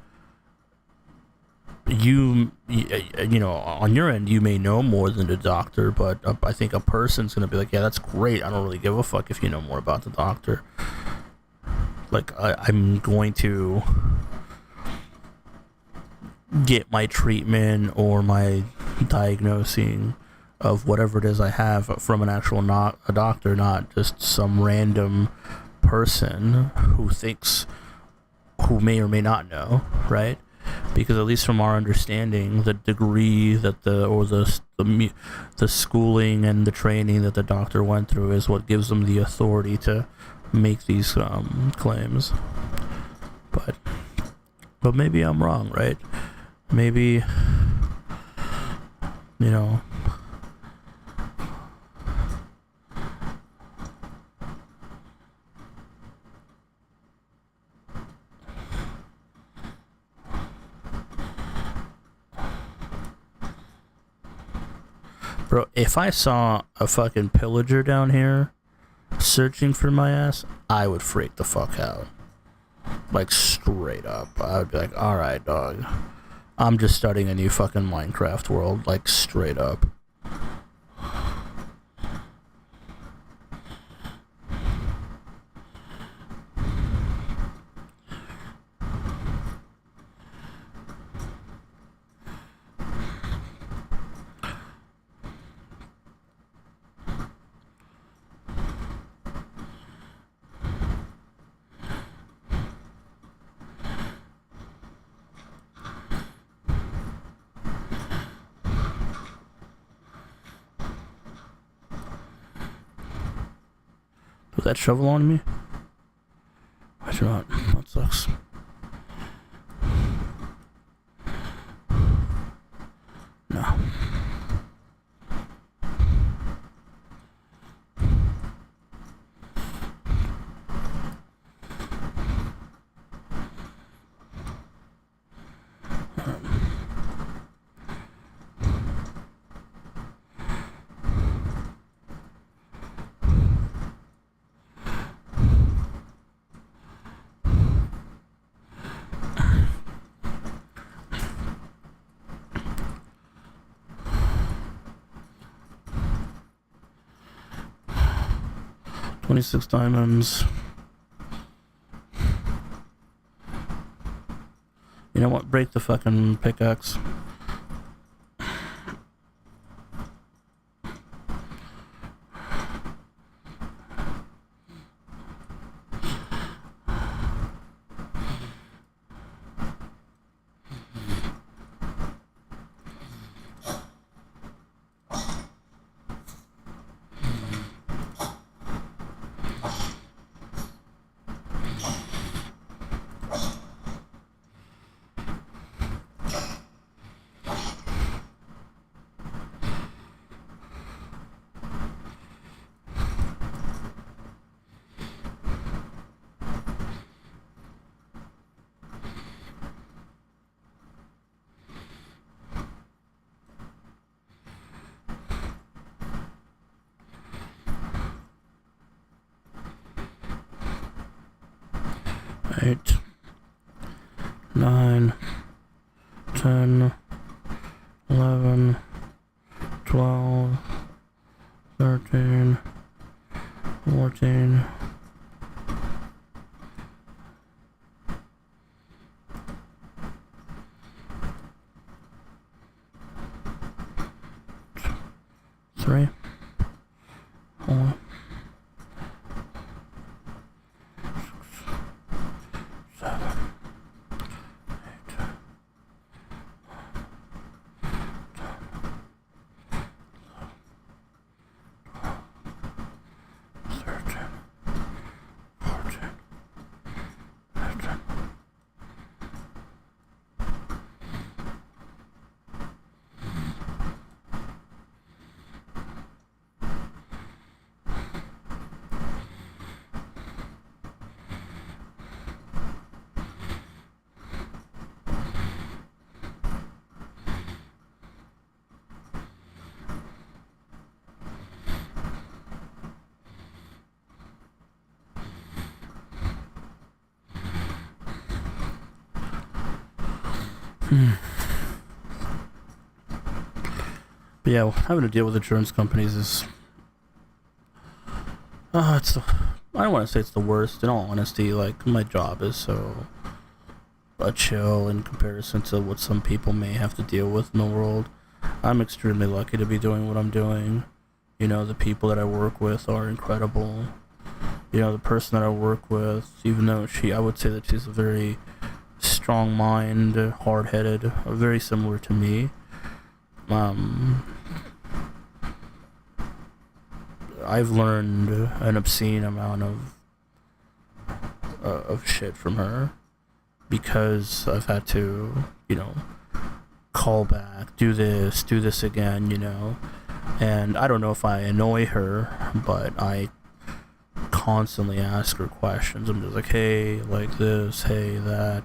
your end, you may know more than the doctor, but I think a person's going to be like, yeah, that's great. I don't really give a fuck if you know more about the doctor. Like, I'm going to get my treatment or my diagnosing of whatever it is I have from an actual a doctor, not just some random person who may or may not know, right? Because at least from our understanding, the degree that the schooling and the training that the doctor went through is what gives them the authority to make these claims. But maybe I'm wrong, right? Maybe, you know, bro, if I saw a fucking pillager down here searching for my ass, I would freak the fuck out. Like, straight up. I would be like, alright, dog. I'm just starting a new fucking Minecraft world. Like, straight up. Put that shovel on me? I do not. That sucks. No. $26 diamonds. You know what? Break the fucking pickaxe. Eight, 9, 10, 11, 12, 13, 14. Three, 4, 7, 8, 13, 14, 15. But yeah, having to deal with insurance companies is, it's the, I don't want to say it's the worst. In all honesty, like, my job is so chill in comparison to what some people may have to deal with in the world. I'm extremely lucky to be doing what I'm doing. You know, the people that I work with are incredible. You know, the person that I work with, even though I would say that she's a very strong mind, hard-headed, very similar to me. I've learned an obscene amount of of shit from her because I've had to, call back, do this again, and I don't know if I annoy her, but I constantly ask her questions. I'm just like, hey, like this, hey, that,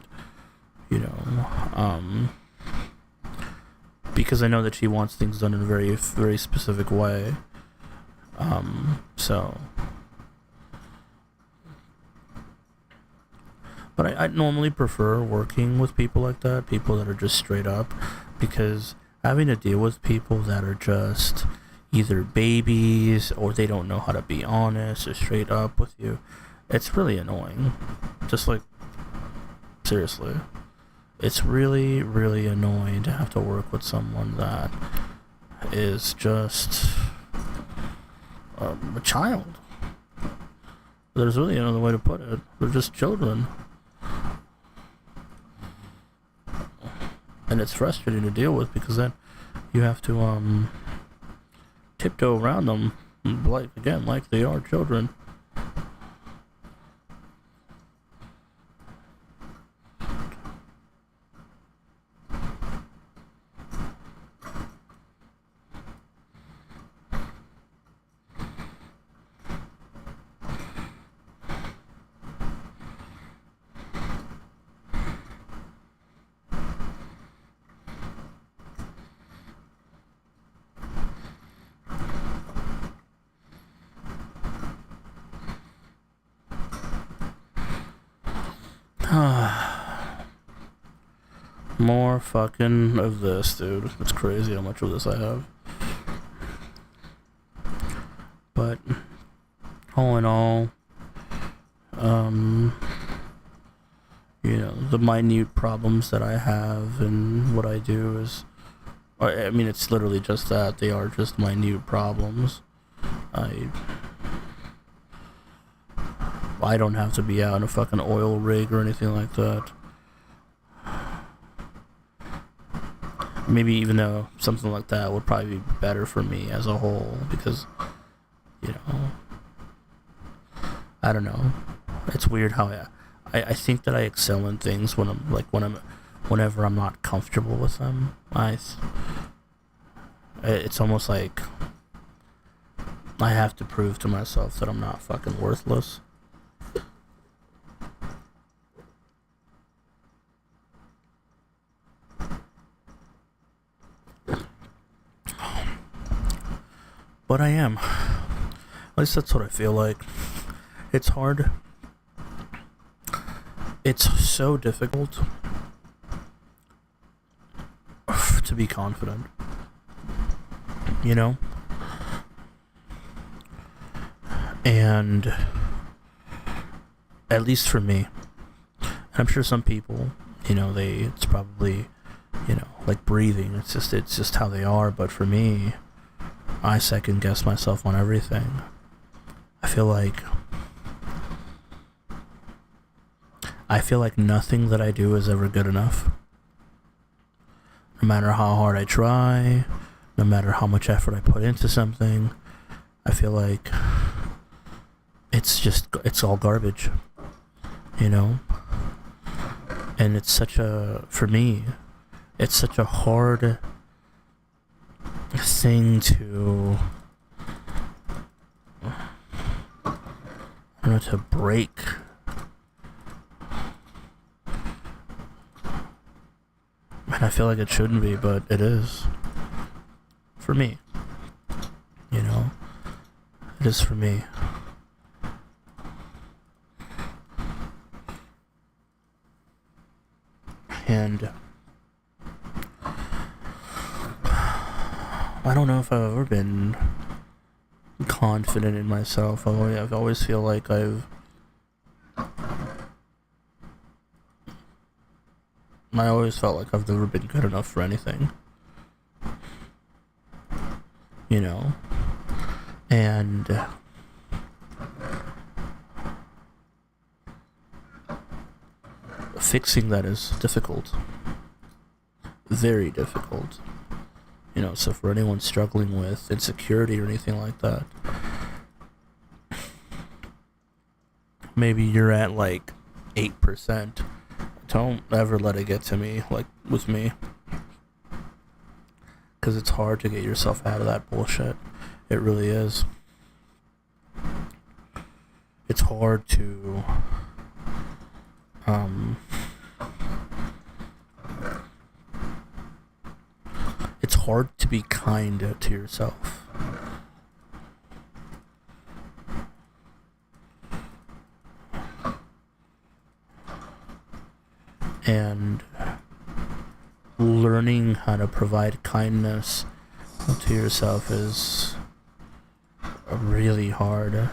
because I know that she wants things done in a very, very specific way. But I normally prefer working with people like that, people that are just straight up, because having to deal with people that are just either babies or they don't know how to be honest or straight up with you, it's really annoying. Just like, seriously. It's really, really annoying to have to work with someone that is just a child. There's really another way to put it. They're just children. And it's frustrating to deal with because then you have to tiptoe around them like they are children. More fucking of this, dude. It's crazy how much of this I have. But all in all, the minute problems that I have and what I do is, I mean, it's literally just that. They are just minute problems. I don't have to be out in a fucking oil rig or anything like that. Maybe even though something like that would probably be better for me as a whole, because, I don't know. It's weird how I think that I excel in things whenever I'm not comfortable with them. It's almost like I have to prove to myself that I'm not fucking worthless. But I am. At least that's what I feel like. It's hard. It's so difficult to be confident. And at least for me, and I'm sure some people, it's probably, like breathing. It's just how they are. But for me, I second guess myself on everything. I feel like nothing that I do is ever good enough. No matter how hard I try, no matter how much effort I put into something, I feel like it's all garbage, And for me, it's such a hard thing to break. And I feel like it shouldn't be, but it is. For me. It is for me. And I don't know if I've ever been confident in myself. I've always feel like I always felt like I've never been good enough for anything. And fixing that is difficult. Very difficult. So for anyone struggling with insecurity or anything like that, maybe you're at like 8%. Don't ever let it get to me, like with me. Because it's hard to get yourself out of that bullshit. It really is. It's hard to it's hard to be kind to yourself. And learning how to provide kindness to yourself is really hard,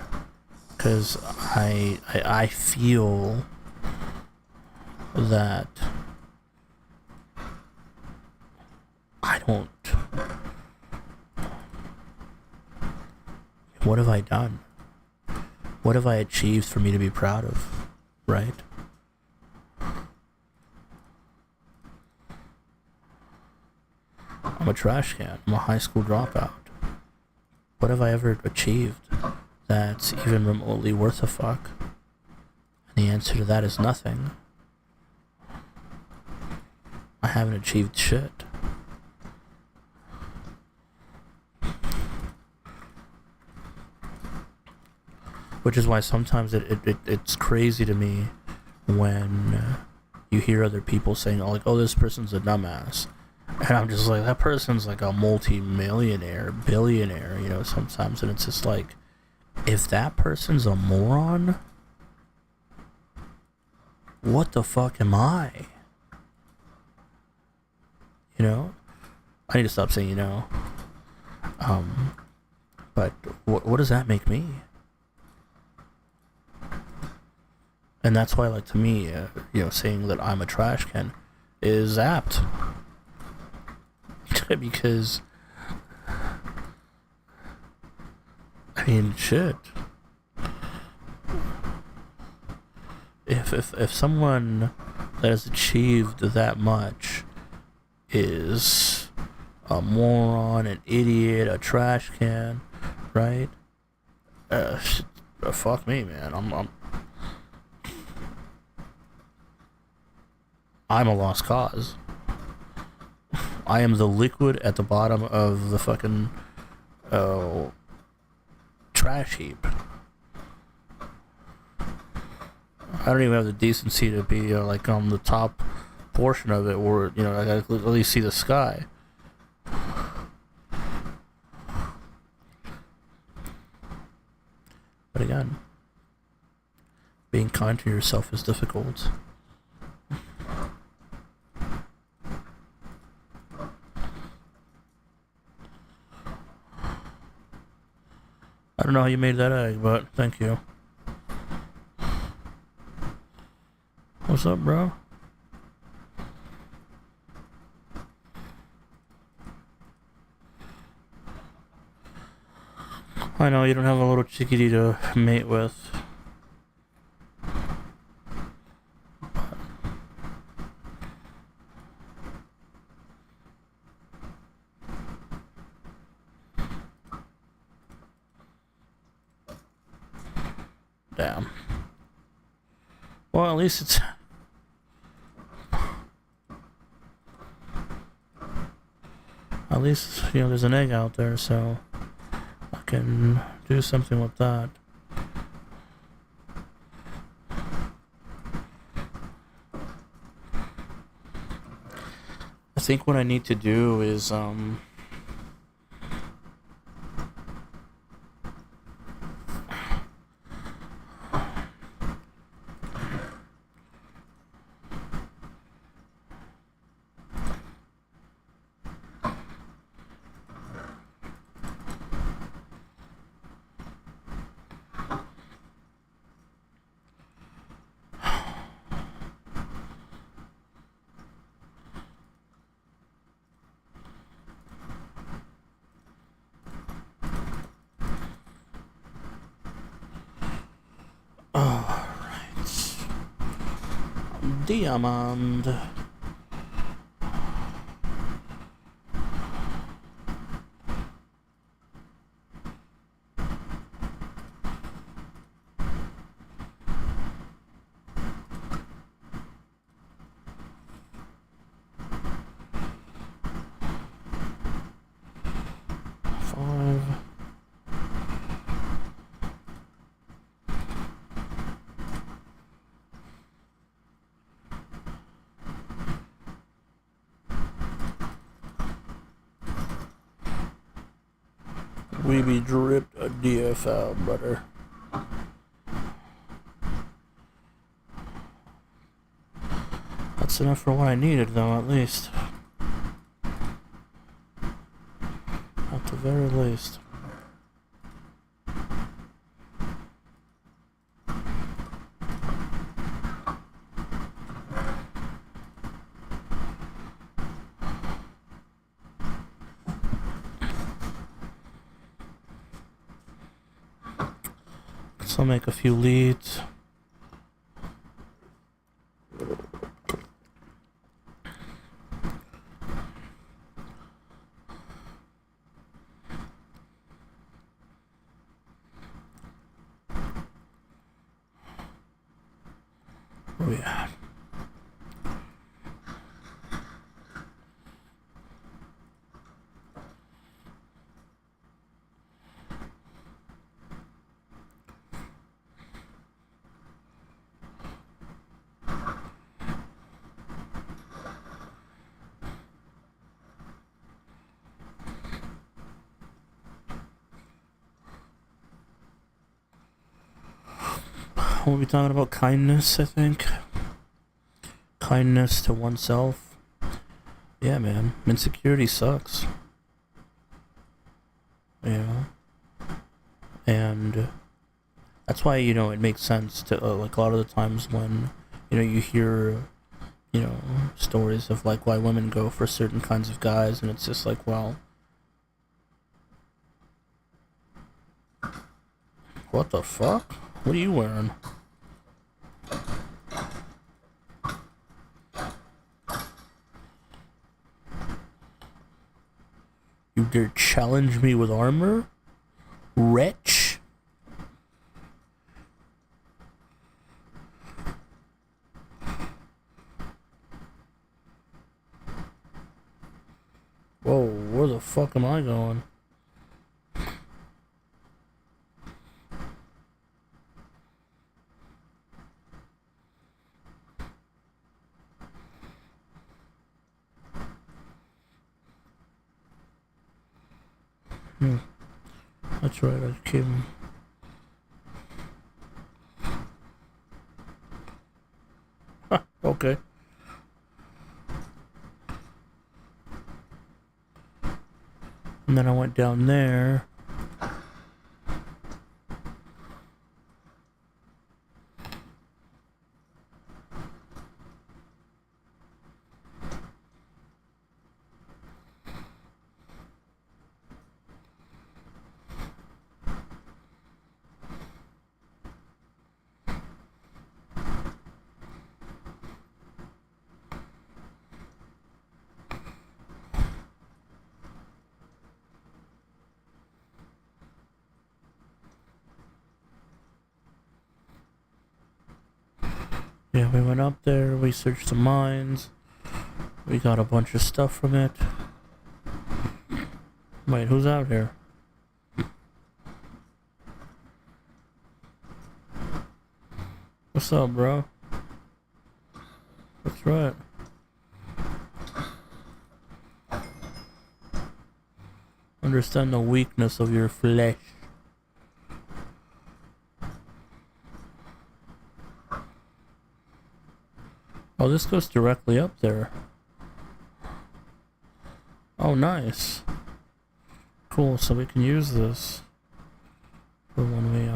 because I feel that I don't. What have I done? What have I achieved for me to be proud of, right? I'm a trash can. I'm a high school dropout. What have I ever achieved that's even remotely worth a fuck? And the answer to that is nothing. I haven't achieved shit. Which is why sometimes it's crazy to me when you hear other people saying, oh, like, oh, this person's a dumbass. And I'm just like, that person's like a multi-millionaire, billionaire, you know, sometimes. And it's just like, if that person's a moron, what the fuck am I? You know? I need to stop saying, you know. But what does that make me? And that's why, like, to me, you know, saying that I'm a trash can is apt. Because, I mean, shit. If someone that has achieved that much is a moron, an idiot, a trash can, right? Fuck me, man. I'm a lost cause. I am the liquid at the bottom of the fucking trash heap. I don't even have the decency to be like on the top portion of it, where, you know, I gotta at least see the sky. But again, being kind to yourself is difficult. I don't know how you made that egg, but thank you. What's up, bro? I know you don't have a little chickadee to mate with. Damn. Well, at least it's... At least, you know, there's an egg out there, so I can do something with that. I think what I need to do is, diamond. We be dripped a DFL, brother. That's enough for what I needed, though, at least. At the very least. So I'll make a few leads. Oh yeah. We'll be talking about kindness, I think. Kindness to oneself. Yeah, man. Insecurity sucks. You know? And that's why, you know, it makes sense to, like, a lot of the times when, you know, you hear, you know, stories of, like, why women go for certain kinds of guys, and it's just like, well, what the fuck? What are you wearing? You dare challenge me with armor? Wretch? Whoa, where the fuck am I going? That's right, I came. Okay. And then I went down there. Yeah, we went up there, we searched the mines, we got a bunch of stuff from it. Wait, who's out here? What's up, bro? That's right. Understand the weakness of your flesh. Oh, this goes directly up there. Oh, nice. Cool, so we can use this for when we,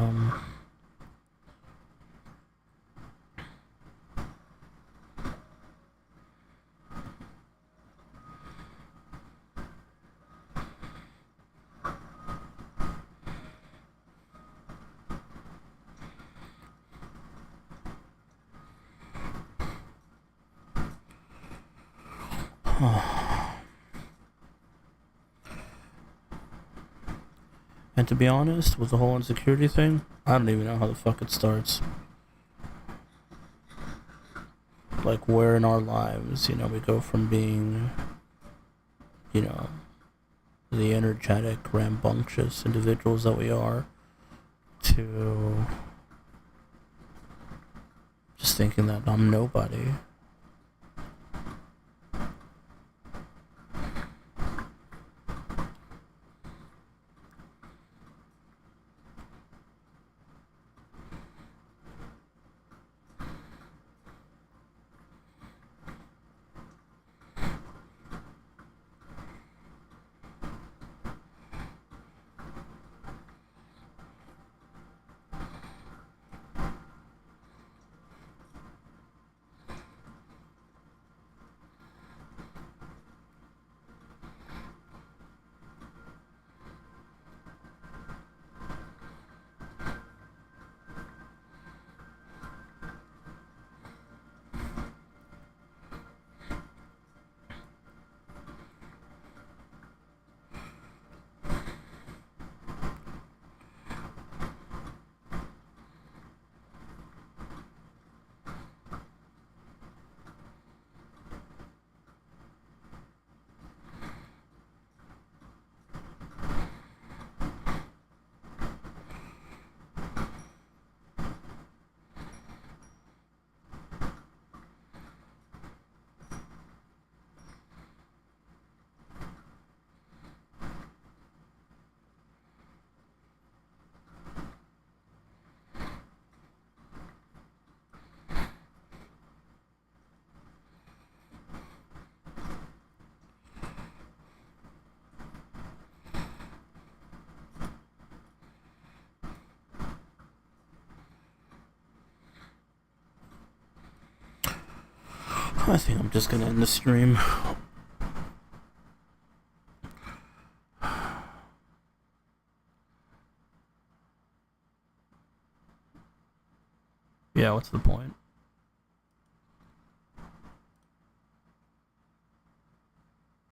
And to be honest, with the whole insecurity thing, I don't even know how the fuck it starts. Like, where in our lives, you know, we go from being, you know, the energetic, rambunctious individuals that we are, to just thinking that I'm nobody. I think I'm just gonna end the stream. Yeah, what's the point?